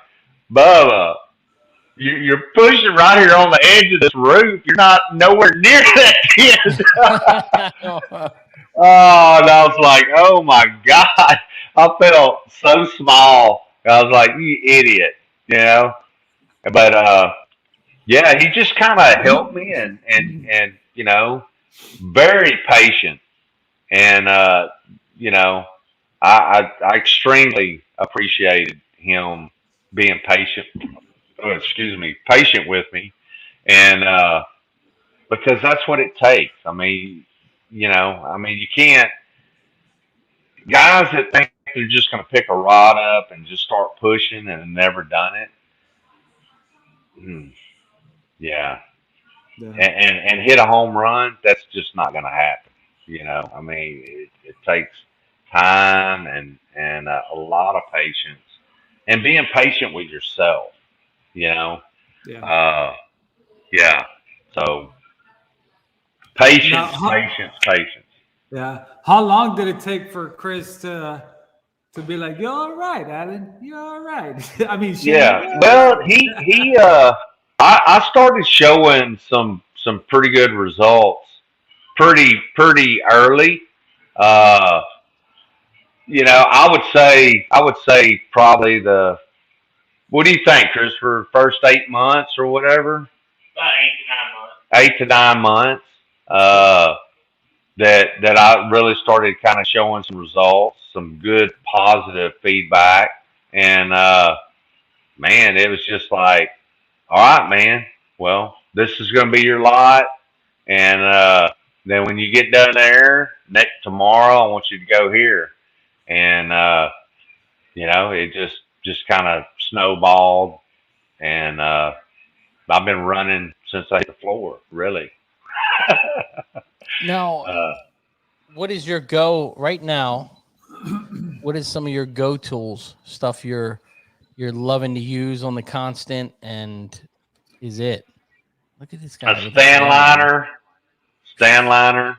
Bubba, you're pushing right here on the edge of this roof. You're not nowhere near that dent. Oh, and I was like, oh my God. I felt so small. I was like, you idiot, But, yeah, he just kind of helped me and you know, very patient. And you know, I extremely appreciated him being patient. Oh, excuse me, patient with me, and because that's what it takes. I mean, you know, I mean, you can't guys that think they're just going to pick a rod up and just start pushing and have never done it. Yeah, and hit a home run. That's just not going to happen. You know, I mean, it takes time and a lot of patience and being patient with yourself. You know, yeah. So patience, patience. Yeah. How long did it take for Chris to be like, "You're all right, Alan. You're all right"? I mean, yeah. Well, I started showing some pretty good results pretty early. You know, I would say probably the. What do you think, Christopher? First 8 months or whatever. About 8 to 9 months. 8 to 9 months. That I really started kind of showing some results, some good positive feedback, and man, it was just like, all right, man. Well, this is going to be your lot, and then when you get done there, tomorrow, I want you to go here, and you know, it just kind of snowballed, and I've been running since I hit the floor, really. Now, what is your go right now? What is some of your go tools, stuff you're loving to use on the constant, and is it? Look at this guy. A stand liner,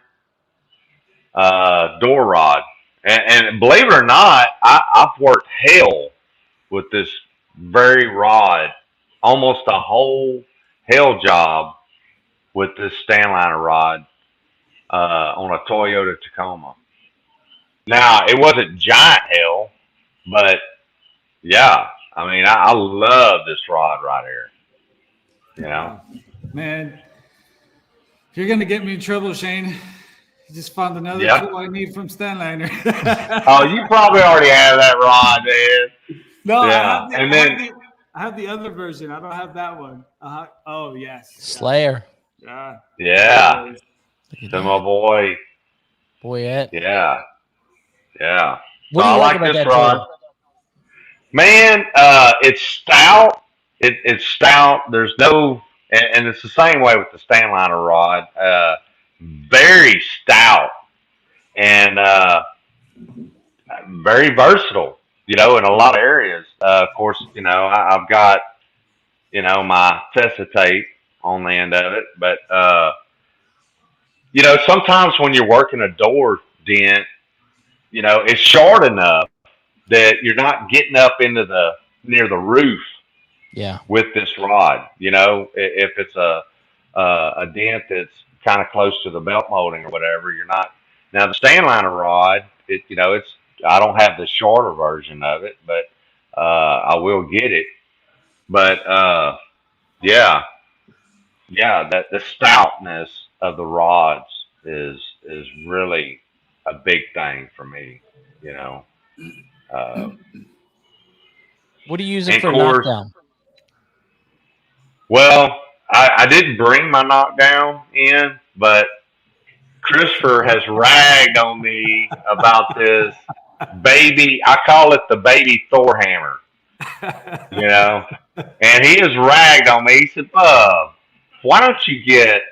door rod, and believe it or not, I've worked hell with this very rod, almost a whole hell job with this stand liner rod on a Toyota Tacoma. Now, it wasn't giant hell, but yeah, I mean, I love this rod right here. You know, man, if you're gonna get me in trouble, Shane, you just found another tool I need from Stanliner. Oh, you probably already have that rod, man. No, yeah. I have the other version. I don't have that one. Oh, yes. Slayer. Yeah. Yeah. To my boy. Boyette. Yeah. Yeah. What do you like about that rod? Man, it's stout. It's stout. There's no, and it's the same way with the Stanliner rod. Very stout and very versatile. You know, in a lot of areas. Of course, you know, I've got, you know, my Fessa tape on the end of it, but you know, sometimes when you're working a door dent, you know, it's short enough that you're not getting up into near the roof. Yeah. With this rod, you know, if it's a dent that's kind of close to the belt molding or whatever, you're not. Now the Stanliner rod, you know, I don't have the shorter version of it, but I will get it. But yeah, that the stoutness of the rods is really a big thing for me, you know. What are you using for knockdown? Well, I didn't bring my knockdown in, but Christopher has ragged on me about this baby. I call it the baby Thor hammer, you know. And he has ragged on me. He said, "Bub, why don't you get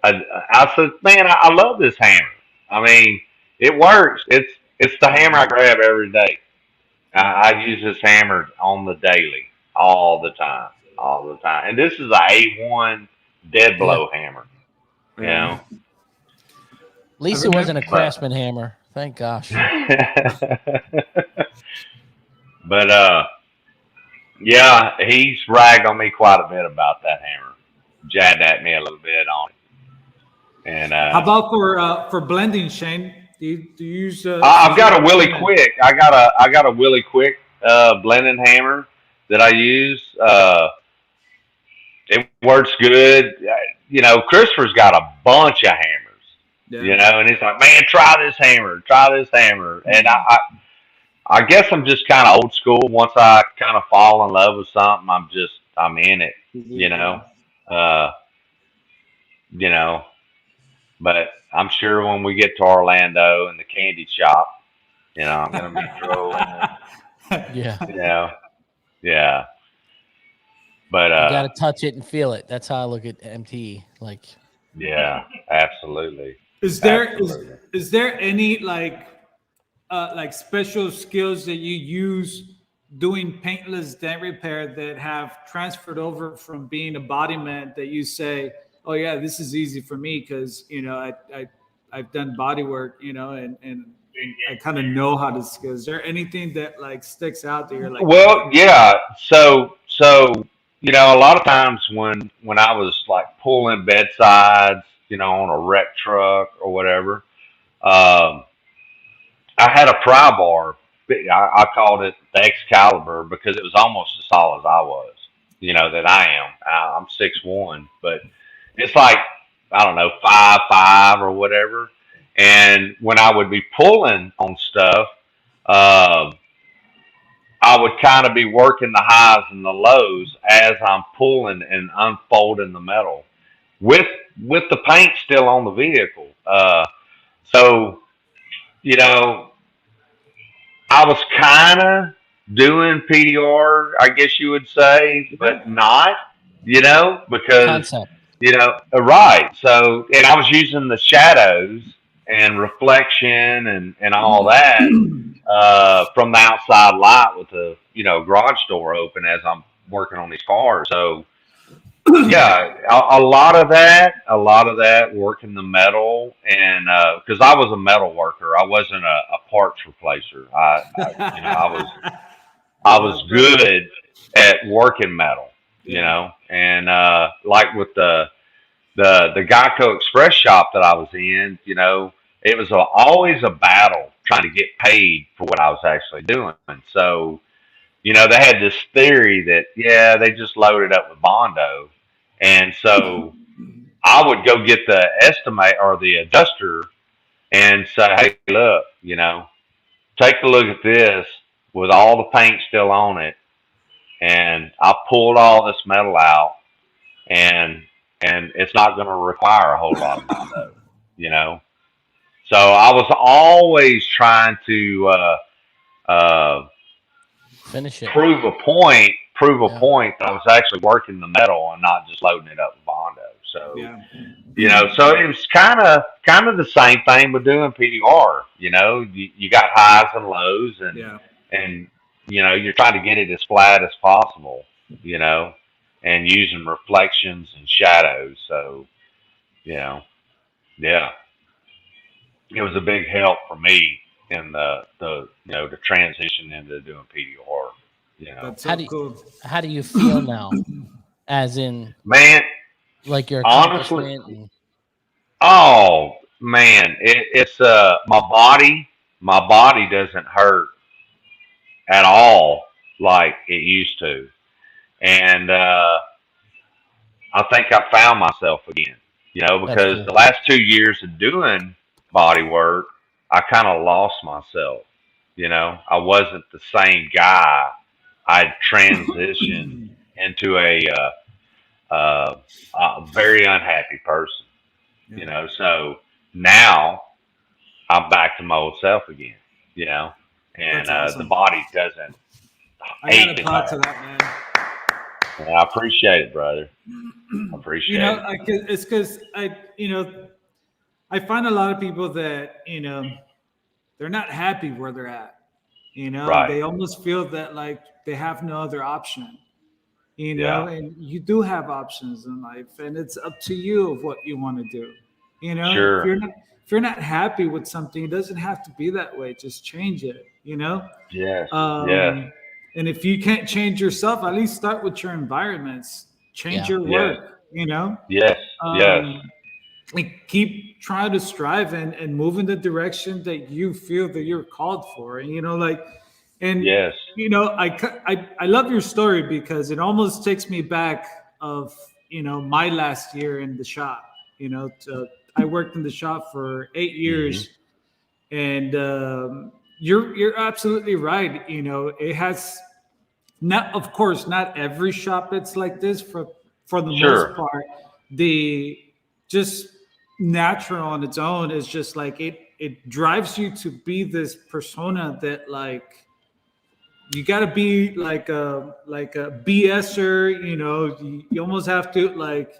I said, "Man, I love this hammer. I mean, it works. It's the hammer I grab every day. I use this hammer on the daily, all the time. And this is a A1 dead blow hammer. You know. At least it wasn't a Craftsman hammer. Thank gosh. But yeah, he's ragged on me quite a bit about that hammer. Jabbed at me a little bit on it. And how about for blending, Shane? Do you use? I've got a Willie Quick. I got a Willie Quick blending hammer that I use. it works good. You know, Christopher's got a bunch of hammers. Yeah. You know, and he's like, man, try this hammer, and I guess I'm just kind of old school. Once I kind of fall in love with something, I'm in it. You know, you know. But I'm sure when we get to Orlando and the candy shop, you know, I'm gonna be throwing. Yeah. You know, yeah. But you got to touch it and feel it. That's how I look at MTE. Like, yeah, absolutely. Is there any like special skills that you use doing paintless dent repair that have transferred over from being a bodyman that you say, oh yeah, this is easy for me because you know I've done body work, you know, and I kind of know how to skill. Is there anything that like sticks out that you're like? Well, yeah. So you know, a lot of times when I was like pulling bedsides, you know, on a wreck truck or whatever, I had a pry bar. I called it the Excalibur because it was almost as tall as I was. You know that I am. I'm 6'1", but it's like I don't know 5'5" or whatever. And when I would be pulling on stuff, I would kind of be working the highs and the lows as I'm pulling and unfolding the metal with the paint still on the vehicle. So you know, I was kind of doing PDR, I guess you would say, but not. You know, because concept. You know, right. So, and I was using the shadows and reflection and all that from the outside light with the, you know, garage door open as I'm working on these cars. So, yeah, a lot of that working the metal. And because I was a metal worker, I wasn't a parts replacer. You know, I was good at working metal, you know, and like with the Geico Express shop that I was in, you know, it was always a battle trying to get paid for what I was actually doing. So, you know, they had this theory that, yeah, they just loaded up with Bondo. And so I would go get the estimate or the adjuster and say, hey, look, you know, take a look at this with all the paint still on it. And I pulled all this metal out and it's not going to require a whole lot of Bondo, you know. So I was always trying to finish it, prove a point that I was actually working the metal and not just loading it up with Bondo. So you know, so it was kind of the same thing with doing PDR. You know, you got highs and lows, and you know, you're trying to get it as flat as possible. You know. And using reflections and shadows. So, you know, yeah, it was a big help for me in the you know, the transition into doing PDR. You know, that's so cool. How do you feel now? As in, man, like your honestly, and... oh man, it's my body doesn't hurt at all like it used to. And I think I found myself again, you know, because the last 2 years of doing body work, I kind of lost myself. You know, I wasn't the same guy. I'd transitioned into a very unhappy person, you know. So now I'm back to my old self again, you know, and awesome. The body doesn't. I got to applaud to that, man. I appreciate it, brother. I appreciate it. It's because I find a lot of people that, you know, they're not happy where they're at. You know, right. They almost feel that like they have no other option. You know, and you do have options in life, and it's up to you of what you want to do. You know, sure. If you're not happy with something, it doesn't have to be that way. Just change it. You know. Yes. And if you can't change yourself, at least start with your environments. Change your work, you know? Yes, and keep trying to strive and move in the direction that you feel that you're called for. And, you know, like, and, you know, I love your story because it almost takes me back of my last year in the shop. I worked in the shop for 8 years, and you're absolutely right. It has not, of course, not every shop it's like this for the most part. The just natural on its own is just like it drives you to be this persona that like you got to be like a BSer. You almost have to like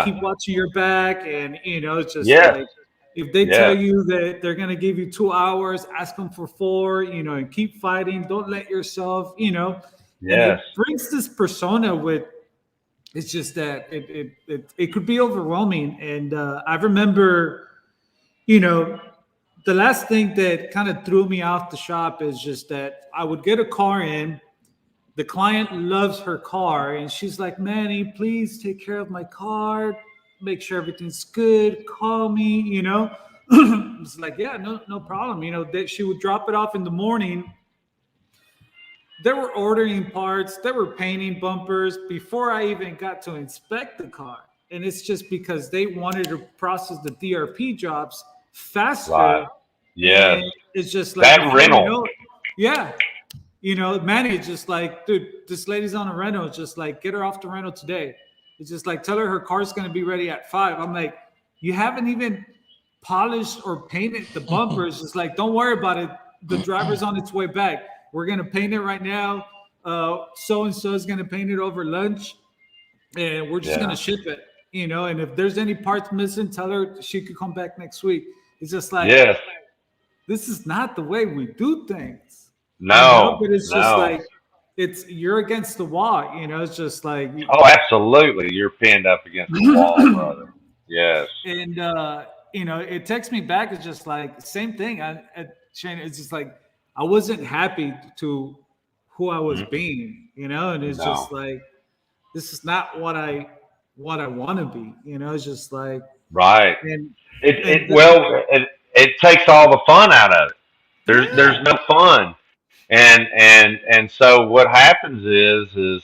keep watching your back, and it's just like if they tell you that they're gonna give you 2 hours, ask them for 4. And keep fighting. Don't let yourself. And it brings this persona with. It's just that it could be overwhelming, and I remember, the last thing that kind of threw me off the shop is just that I would get a car in. The client loves her car, and she's like, Manny, please take care of my car. Make sure everything's good. Call me, It's like, yeah, no problem. That she would drop it off in the morning. They were ordering parts. They were painting bumpers before I even got to inspect the car. And it's just because they wanted to process the DRP jobs faster. Right. Yeah. And it's just like that rental. Manny is just like, dude, this lady's on a rental. It's just like, get her off the rental today. It's just like, tell her car's going to be ready at 5. I'm like, you haven't even polished or painted the bumpers. It's like, don't worry about it. The driver's on its way back. We're going to paint it right now. So-and-so is going to paint it over lunch. And we're just going to ship it, And if there's any parts missing, tell her she could come back next week. It's just like, this is not the way we do things. No. But it's just like, you're against the wall. It's just like. Oh, absolutely. You're pinned up against the wall, brother. Yes. And, it takes me back. It's just like, same thing. Shane, it's just like, I wasn't happy to who I was being, and it's just like, this is not what I want to be, it's just like, right. And it takes all the fun out of it. There's no fun. And so what happens is,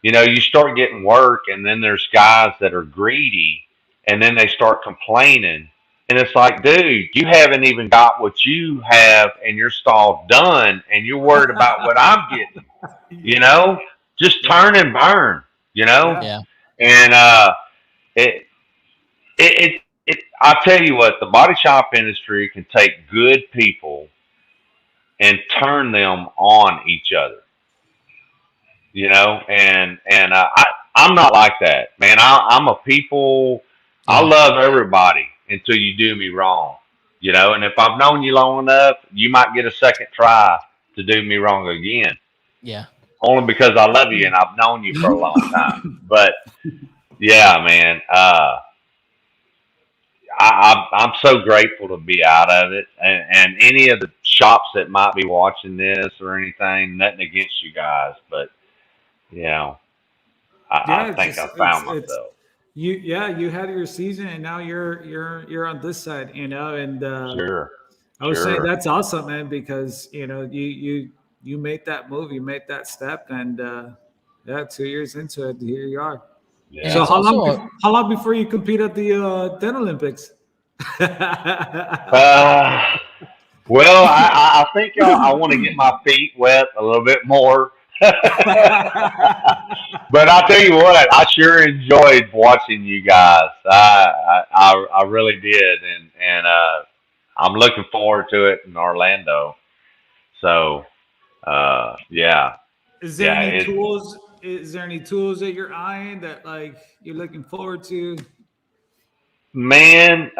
you start getting work, and then there's guys that are greedy, and then they start complaining. And it's like, dude, you haven't even got what you have in your stall done, and you're worried about what I'm getting. Just turn and burn. Yeah. And I tell you what, the body shop industry can take good people and turn them on each other. And I'm not like that, man. I'm a people. I love everybody until you do me wrong, and if I've known you long enough, you might get a second try to do me wrong again. Yeah. Only because I love you and I've known you for a long time. But yeah, man, I'm so grateful to be out of it. And any of the shops that might be watching this or anything, nothing against you guys, but I think I found myself. You had your season, and now you're on this side, and sure. I would say that's awesome, man, because you made that move, you made that step, and 2 years into it, here you are. Yeah. So how long before you compete at the Dent Olympics? Well, I think I want to get my feet wet a little bit more. But I'll tell you what, I sure enjoyed watching you guys. I really did, and I'm looking forward to it in Orlando. So, yeah. Is there any tools? Is there any tools that you're eyeing that like you're looking forward to? Man,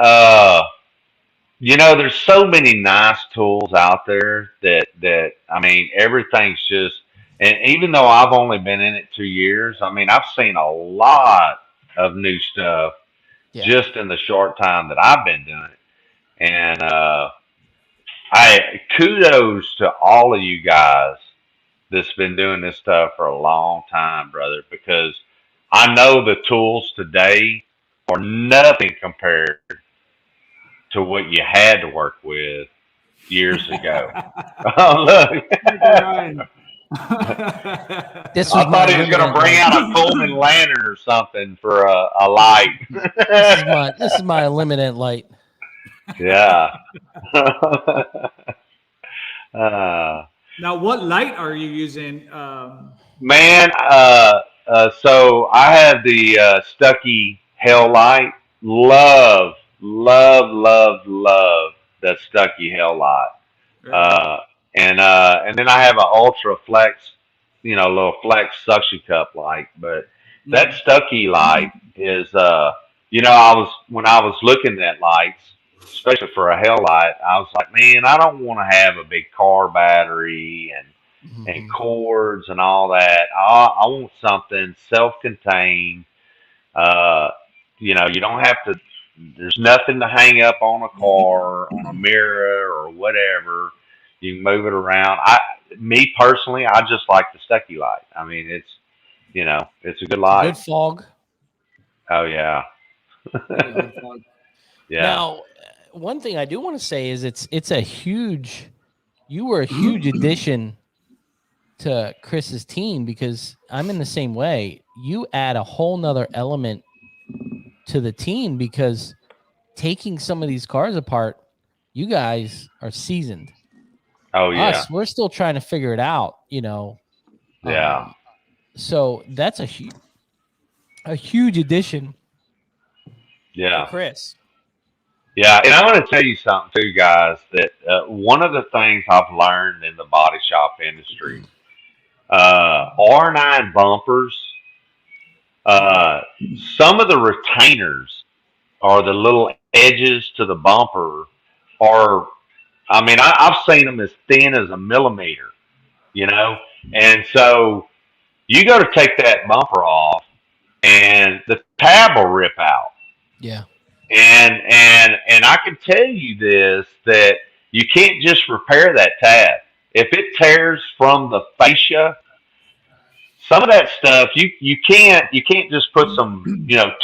there's so many nice tools out there that I mean, everything's just. And even though I've only been in it 2 years, I mean, I've seen a lot of new stuff just in the short time that I've been doing it. And I kudos to all of you guys that's been doing this stuff for a long time, brother, because I know the tools today are nothing compared to what you had to work with years ago. Oh, look. I thought he was going to bring out a Coleman lantern or something for a light. This is my illuminant light. Yeah. Now, what light are you using? Man, so I have the Stucky Hell light. Love that Stucky Hell light. And then I have an Ultra Flex, little flex suction cup light. But that Stucky light is, when I was looking at lights, especially for a hell light, I was like, man, I don't want to have a big car battery and cords and all that. I want something self-contained. You don't have to. There's nothing to hang up on a car, on a mirror, or whatever. You can move it around. Me personally, I just like the Stucky light. I mean, it's a good light. Good fog. Oh yeah. Yeah. Now, one thing I do want to say is you were a huge addition to Chris's team, because I'm in the same way. You add a whole nother element to the team, because taking some of these cars apart, you guys are seasoned. Oh yeah. We're still trying to figure it out, Yeah. So that's a huge addition. Yeah. To Chris. Yeah, and I want to tell you something too, guys, that one of the things I've learned in the body shop industry, R9 bumpers, some of the retainers, or the little edges to the bumper, I've seen them as thin as a millimeter, and so you go to take that bumper off and the tab will rip out. Yeah. And I can tell you this, that you can't just repair that tab. If it tears from the fascia, some of that stuff you can't just put some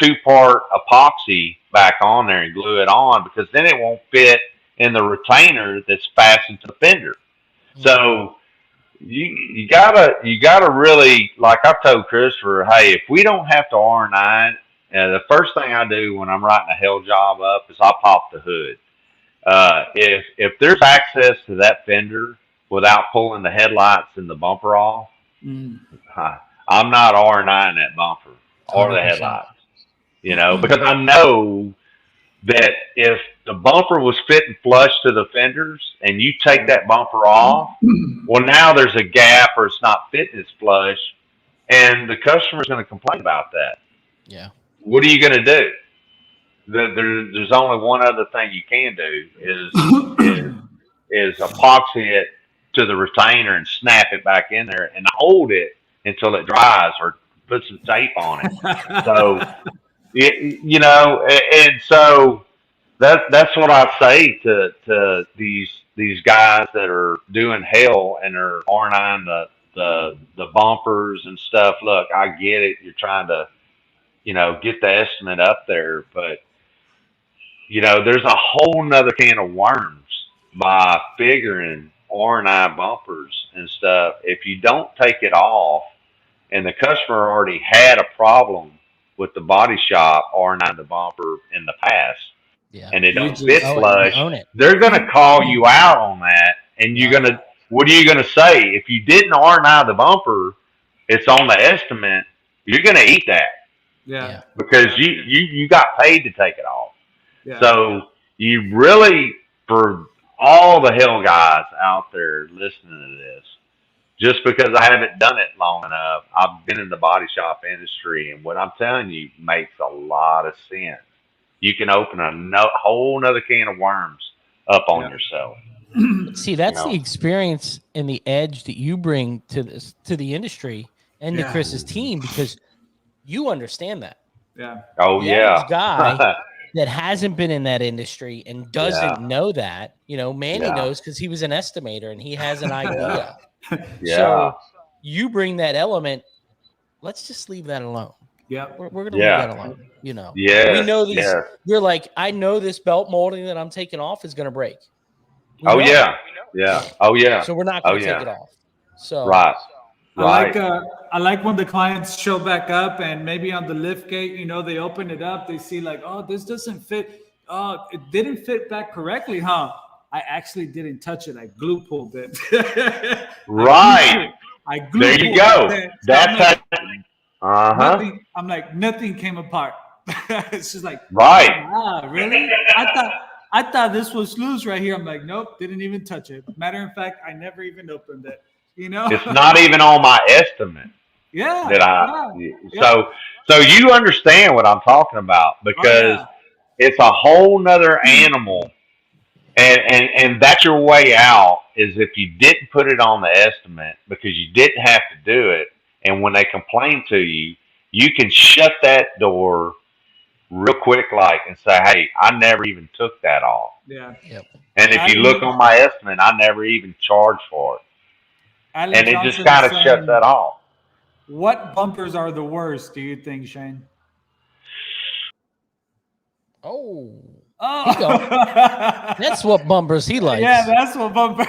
2-part epoxy back on there and glue it on, because then it won't fit in the retainer that's fastened to the fender. So you gotta really, like I told Christopher, hey, if we don't have to R9, the first thing I do when I'm writing a hell job up is I pop the hood. If there's access to that fender without pulling the headlights and the bumper off, I'm not R9 that bumper or 100%. The headlights. Because I know that if the bumper was fitting flush to the fenders and you take that bumper off, well, now there's a gap or it's not fitting as flush, and the customer's going to complain about that. Yeah. What are you going to do? There's only one other thing you can do is epoxy it to the retainer and snap it back in there and hold it until it dries, or put some tape on it. So, and so that's what I say to these guys that are doing hell and are R9 the bumpers and stuff. Look, I get it. You're trying to get the estimate up there, but there's a whole nother can of worms by figuring R9 bumpers and stuff. If you don't take it off, and the customer already had a problem with the body shop R9 the bumper in the past, and it don't fit flush, they're going to call you out on that, and what are you going to say? If you didn't R9 the bumper, it's on the estimate, you're going to eat that. Yeah. Because you got paid to take it off. Yeah. So you really, for all the hell guys out there listening to this, just because I haven't done it long enough, I've been in the body shop industry, and what I'm telling you makes a lot of sense. You can open a whole nother can of worms up on yourself. See, that's the experience and the edge that you bring to the industry and to Chris's team, because you understand that. Yeah. Oh, the guy that hasn't been in that industry and doesn't know that, Manny knows because he was an estimator and he has an idea. So you bring that element. Let's just leave that alone. Yeah. We're going to leave that alone. We know these. You're like, I know this belt molding that I'm taking off is going to break. Yeah. Oh, yeah. So we're not going to take it off. So right. Right. I like when the clients show back up and maybe on the lift gate, they open it up, they see like, oh, this doesn't fit. Oh, it didn't fit back correctly, huh? I actually didn't touch it. I glue pulled it. Right. I glue there you go. It. That's nothing. I'm like, nothing came apart. It's just like, right. Really? I thought this was loose right here. I'm like, nope, didn't even touch it. Matter of fact, I never even opened it. It's not even on my estimate. Yeah. So you understand what I'm talking about, because it's a whole nother animal. And that's your way out, is if you didn't put it on the estimate because you didn't have to do it. And when they complain to you, you can shut that door real quick, and say, hey, I never even took that off. Yeah. Yep. And if you look on my estimate, I never even charged for it. Alex and it Johnson just kind of shuts that off. What bumpers are the worst, do you think, Shane? Oh, that's what bumpers he likes. Yeah, that's what bumper.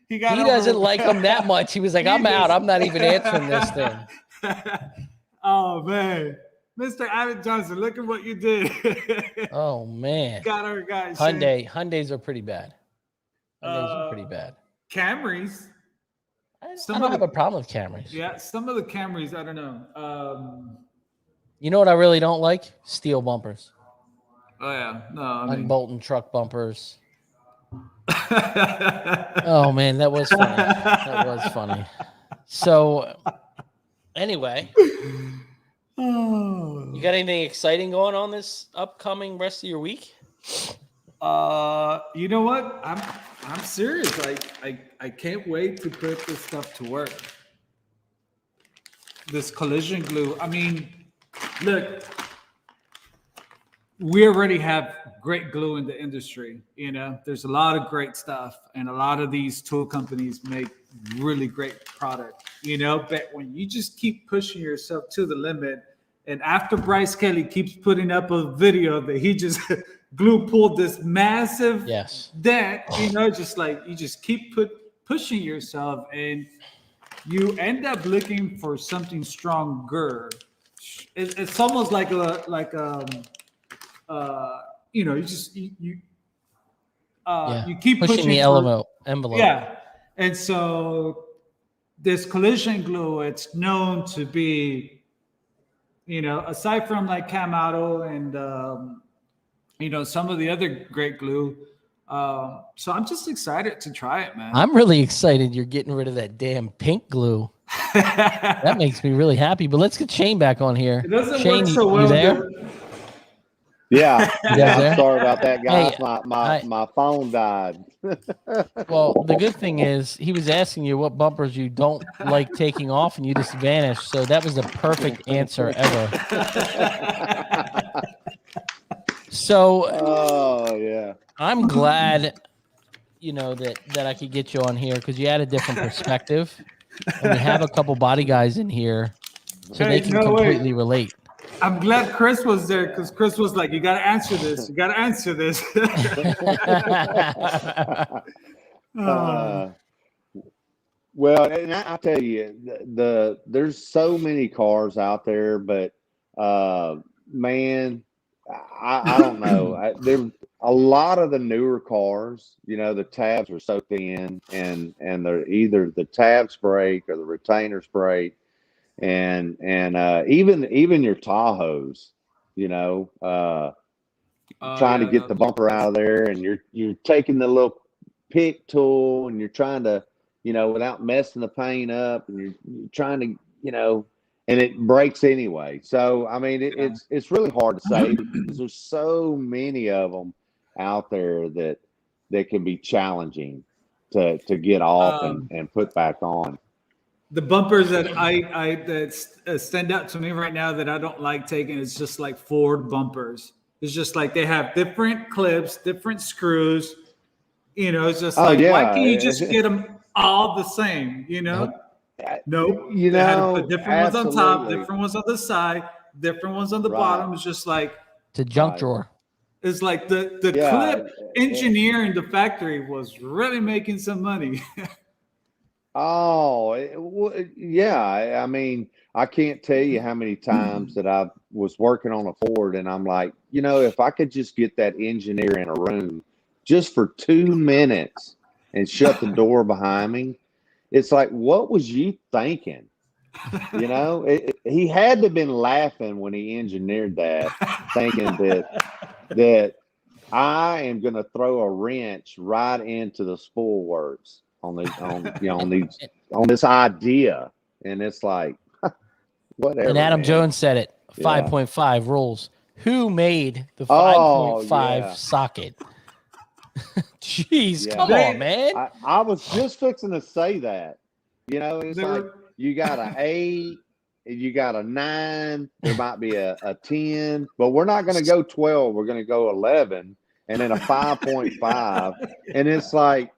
He doesn't like them that much. He was like, I'm out. I'm not even answering this thing. Oh, man. Mr. Alex Johnson, look at what you did. Oh, man. Got our guys. Hyundais are pretty bad. Hyundais are pretty bad. Camrys. I don't have a problem with Camrys. Yeah, some of the Camrys, I don't know. You know what I really don't like? Steel bumpers. Oh, yeah. No, Unbolting truck bumpers. Oh, man, that was funny. That was funny. So, anyway. You got anything exciting going on this upcoming rest of your week? You know what? I'm serious. I can't wait to put this stuff to work. This collision glue. I mean, look, we already have great glue in the industry. There's a lot of great stuff, and a lot of these tool companies make really great product. But when you just keep pushing yourself to the limit, and after Bryce Kelly keeps putting up a video that he just glue pulled this massive dent, just like you just keep pushing yourself, and you end up looking for something stronger. It's almost like you keep pushing the envelope. Yeah, and so this collision glue, it's known to be, aside from like Cam Auto and some of the other great glue. So I'm just excited to try it, man. I'm really excited you're getting rid of that damn pink glue. That makes me really happy. But let's get Shane back on here. It doesn't Shane, work so well. You there? Yeah. There? Sorry about that, guys. Hey, my phone died. Well, the good thing is he was asking you what bumpers you don't like taking off, and you just vanished. So that was the perfect answer ever. So, oh yeah, I'm glad, that I could get you on here because you had a different perspective, and we have a couple body guys in here, so they can completely relate. I'm glad Chris was there, because Chris was like, you got to answer this. You got to answer this. Well, and I tell you, there's so many cars out there, but man, I don't know. There a lot of the newer cars, the tabs are so thin, and they're either the tabs break or the retainers break. And even your Tahoes, trying to get the bumper out of there, and you're taking the little pick tool, and you're trying to, without messing the paint up, and you're trying to, and it breaks anyway. So I mean, it's really hard to say, because there's so many of them out there that can be challenging to get off and put back on. The bumpers that that stand out to me right now that I don't like taking is just like Ford bumpers. It's just like they have different clips, different screws. It's just why can't you just get them all the same? Nope. They had to put different ones on top, different ones on the side, different ones on the bottom. It's just like it's a junk drawer. It's like the clip engineer in the factory was really making some money. Oh, yeah. I mean, I can't tell you how many times that I was working on a Ford and I'm like, if I could just get that engineer in a room just for 2 minutes and shut the door behind me, it's like, what was you thinking? He had to have been laughing when he engineered that, thinking that I am going to throw a wrench right into the spool works on this idea, and it's like whatever. And Adam man. Jones said it. 5.5 rules. Who made the 5.5 socket? Jeez, come on, man. I was just fixing to say that. It's like you got an 8, you got a 9, there might be a 10, but we're not going to go 12. We're going to go 11, and then a 5.5. And it's like,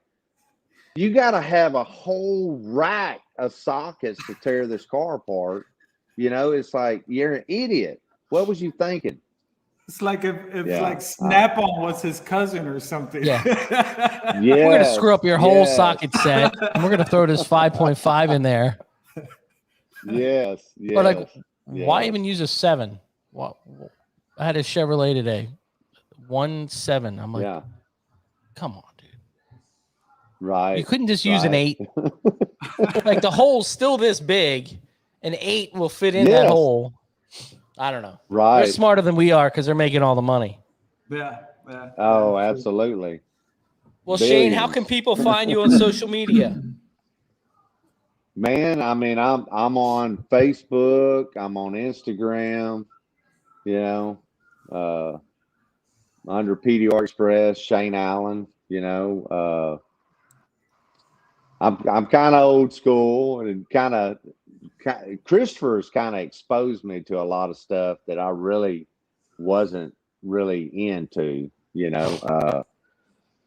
you got to have a whole rack of sockets to tear this car apart. It's like, you're an idiot. What was you thinking? It's like if like Snap-on was his cousin or something. Yeah. We're going to screw up your whole socket set, and we're going to throw this 5.5 in there. Yes. But like, why even use a 7? Well, I had a Chevrolet today, 1.7. I'm like, come on, dude. Right. You couldn't just use an 8. Like, the hole's still this big. An 8 will fit in that hole. I don't know. Right. They're smarter than we are because they're making all the money. Yeah. Oh, absolutely. Well, Shane, how can people find you on social media? Man, I mean, I'm on Facebook. I'm on Instagram. Under PDR Express, Shane Allen. I'm kind of old school, and Christopher's kind of exposed me to a lot of stuff that I really wasn't really into.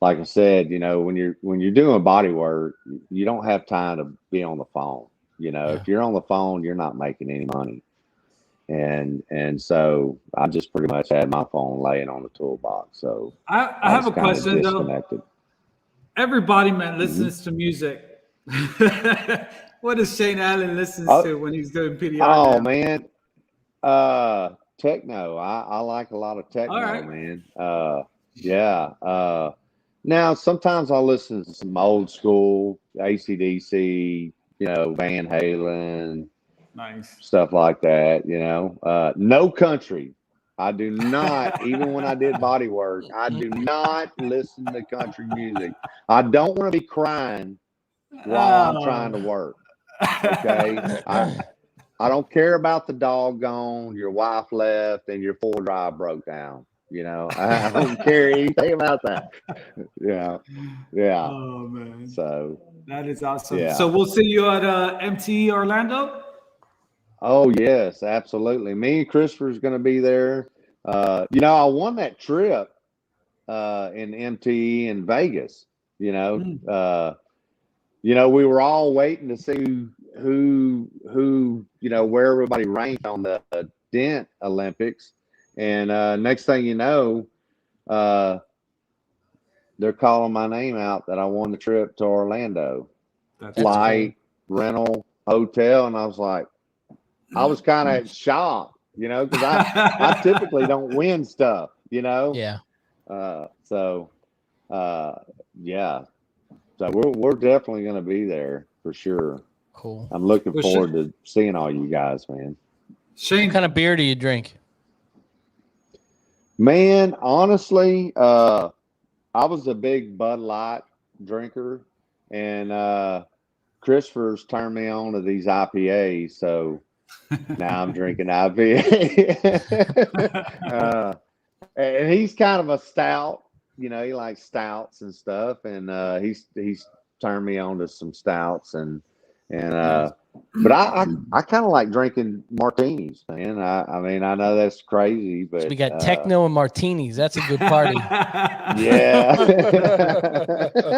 Like I said, when you're doing body work, you don't have time to be on the phone. If you're on the phone, you're not making any money. And so I just pretty much had my phone laying on the toolbox. So I have a question though. Every bodyman listens to music. What does Shane Allen listen to when he's doing PDR? Oh man, techno. I like a lot of techno, man. Now sometimes I'll listen to some old school AC/DC, Van Halen, nice stuff like that. No country. I do not, even when I did body work, I do not listen to country music. I don't want to be crying while I'm trying to work. Okay. I don't care about the doggone your wife left and your 4-drive broke down. I don't care anything about that. Yeah. Oh man. So that is awesome. Yeah. So we'll see you at MT Orlando. Oh yes, absolutely. Me and Christopher's going to be there. I won that trip in MTE in Vegas. We were all waiting to see who where everybody ranked on the Dent Olympics, and next thing you know, they're calling my name out that I won the trip to Orlando. That's flight, cool. Rental, hotel, and I was like, I was kind of shocked, because I typically don't win stuff, Yeah. So we're definitely going to be there for sure. Cool. I'm looking forward to seeing all you guys, man. Shane, what kind of beer do you drink? Man, honestly, I was a big Bud Light drinker, and Christopher's turned me on to these IPAs, so now I'm drinking IPA. And he's kind of a stout, he likes stouts and stuff, and he's turned me on to some stouts, but I kind of like drinking martinis, man. I mean, I know that's crazy, but so we got techno and martinis. That's a good party. Yeah.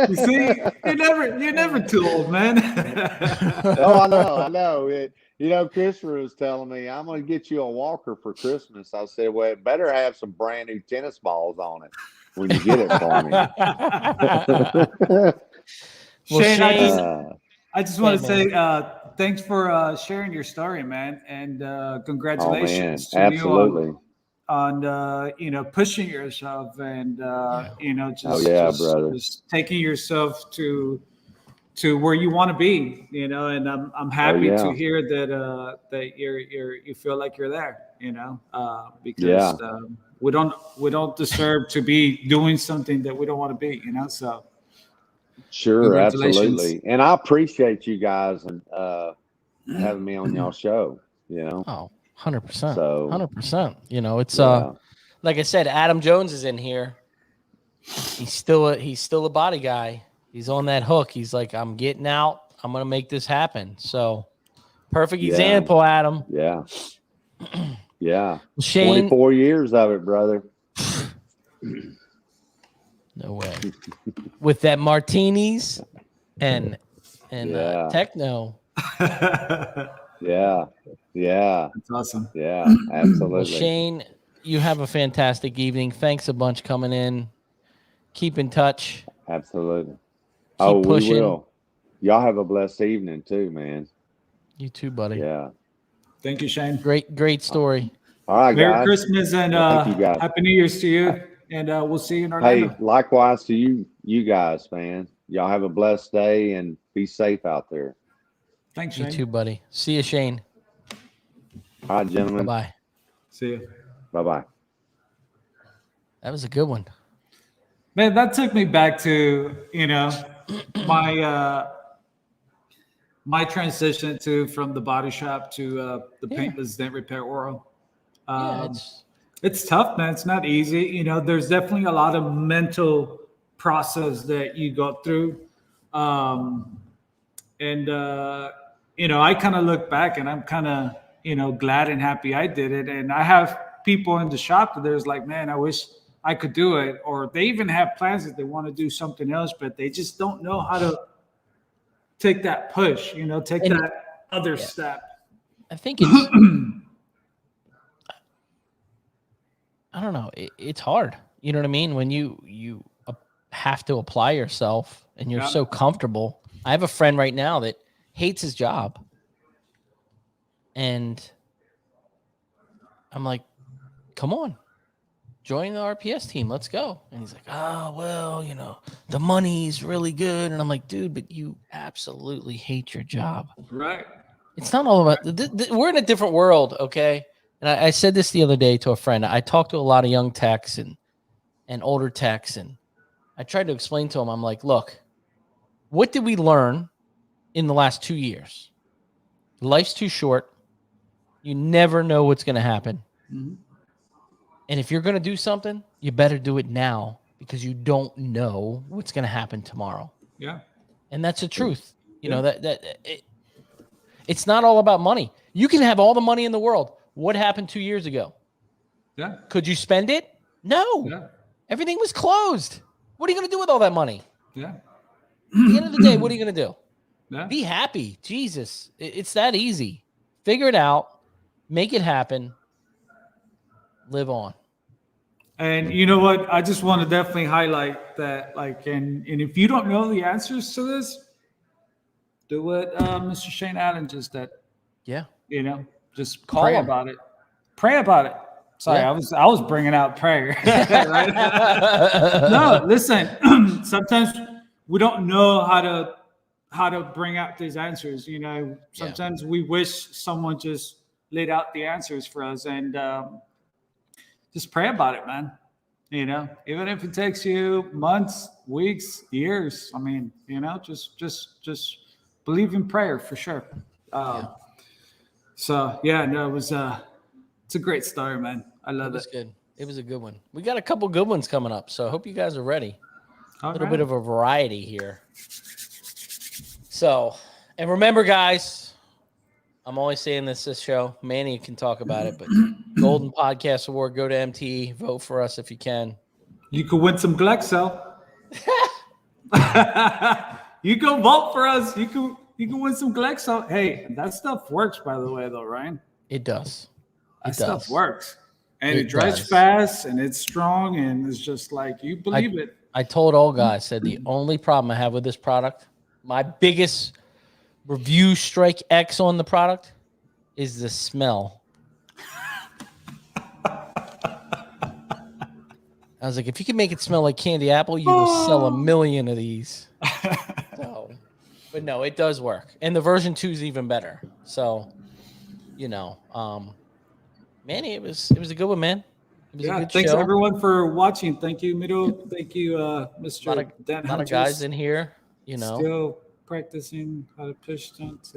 You see, you're never too old, man. Oh, I know. Christopher was telling me, I'm going to get you a walker for Christmas. I said, well, it better have some brand new tennis balls on it when you get it for me. Well, Shane, I just want to say thanks for sharing your story, man, and congratulations to absolutely. you on pushing yourself and just taking yourself to where you want to be, and I'm happy to hear that you feel like you're there, because we don't deserve to be doing something that we don't want to be, so. Sure, absolutely. And I appreciate you guys and having me on y'all show, Oh, 100%. So 100%. It's like I said, Adam Jones is in here. He's still a body guy. He's on that hook. He's like, I'm getting out. I'm going to make this happen. So perfect example, Adam. Yeah. Yeah. Shane, 24 years of it, brother. No way. With that martinis and techno. Yeah. That's awesome. Yeah, absolutely. Well, Shane, you have a fantastic evening. Thanks a bunch coming in. Keep in touch. Absolutely. Keep pushing. We will. Y'all have a blessed evening too, man. You too, buddy. Yeah. Thank you, Shane. Great story. All right, Merry guys. Christmas and Happy New Year's to you. And we'll see you in Orlando. Hey, likewise to you guys, man. Y'all have a blessed day and be safe out there. Thanks, Shane. You too, buddy. See you, Shane. All right, gentlemen. Bye-bye. See you. Bye-bye. That was a good one. Man, that took me back to, my transition from the body shop to the Paintless dent repair world. It's tough, man. It's not easy. There's definitely a lot of mental process that you go through. I kind of look back and I'm kind of, glad and happy I did it. And I have people in the shop that there's like, man, I wish I could do it. Or they even have plans that they want to do something else, but they just don't know how to take that push, that other step. I think it's, I don't know. It's hard. You know what I mean? When you have to apply yourself and you're so comfortable. I have a friend right now that hates his job. And I'm like, come on, join the RPS team. Let's go. And he's like, oh, well, the money's really good. And I'm like, dude, but you absolutely hate your job. Right. It's not all about, we're in a different world. Okay. And I said this the other day to a friend. I talked to a lot of young techs and older techs, and I tried to explain to them, I'm like, look, what did we learn in the last 2 years? Life's too short. You never know what's going to happen. Mm-hmm. And if you're going to do something, you better do it now because you don't know what's going to happen tomorrow. Yeah. And that's the truth. It's not all about money. You can have all the money in the world. What happened 2 years ago? Yeah. Could you spend it? No. Yeah. Everything was closed. What are you going to do with all that money? Yeah. At the end of the day, what are you going to do? Yeah. Be happy. Jesus. It's that easy. Figure it out. Make it happen. Live on. And you know what? I just want to definitely highlight that, and if you don't know the answers to this, do what Mr. Shane Allen just did. Yeah. Just pray about it. Pray about it. Sorry, I was bringing out prayer. Right? No, listen. Sometimes we don't know how to bring out these answers. Sometimes we wish someone just laid out the answers for us, and just pray about it, man. Even if it takes you months, weeks, years. I mean, just believe in prayer for sure. So it was it's a great story, man. I love it. It was good. It was a good one. We got a couple good ones coming up, so I hope you guys are ready. A little bit of a variety here. So, and remember, guys, I'm always saying this show. Manny can talk about it, but Golden Podcast Award, go to MTE, vote for us if you can. You could win some Galexo. You go vote for us. You can win some Galexo. Hey, that stuff works, by the way, though, Ryan. It does. That stuff works. And it dries fast, and it's strong, and it's just like, you believe it. I told all guys, said the only problem I have with this product, my biggest review strike X on the product is the smell. I was like, if you can make it smell like candy apple, you will sell 1 million of these. So, but no, it does work. And the version 2 is even better. So, you know, Manny, it was a good one, man. It was a good thanks show. everyone for watching. Thank you, Miro. Thank you, Mr. Dent A lot of guys in here, you know. Still practicing how to push stunts.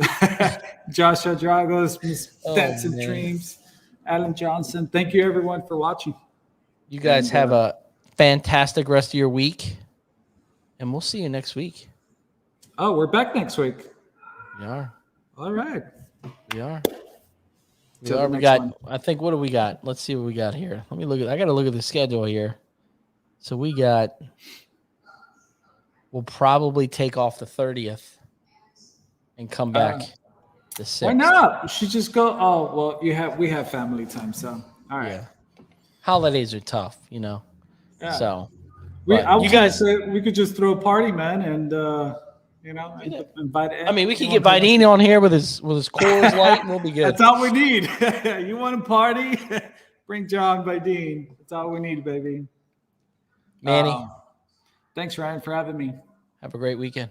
Joshua Dragos, Miss Dents and Dreams, Alan Johnson. Thank you everyone for watching. You guys have a fantastic rest of your week, and we'll see you next week. Oh, we're back next week. We are. All right. We are. We got, I think, what do we got? Let's see what we got here. Let me look at, I got to look at the schedule here. So we'll probably take off the 30th and come back the 6th. Why not? You should just go. Oh, well, we have family time, so all right. Yeah. Holidays are tough, you know. Yeah. So you guys say we could just throw a party, man, and you know, invite. I mean, we could get Vidine on here with his Coors Light, and we'll be good. That's all we need. You want a party? Bring John Vidine. That's all we need, baby. Manny, thanks, Ryan, for having me. Have a great weekend.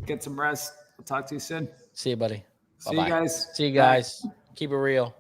Get some rest. I'll talk to you soon. See you, buddy. See you guys. See you guys. Bye. Keep it real.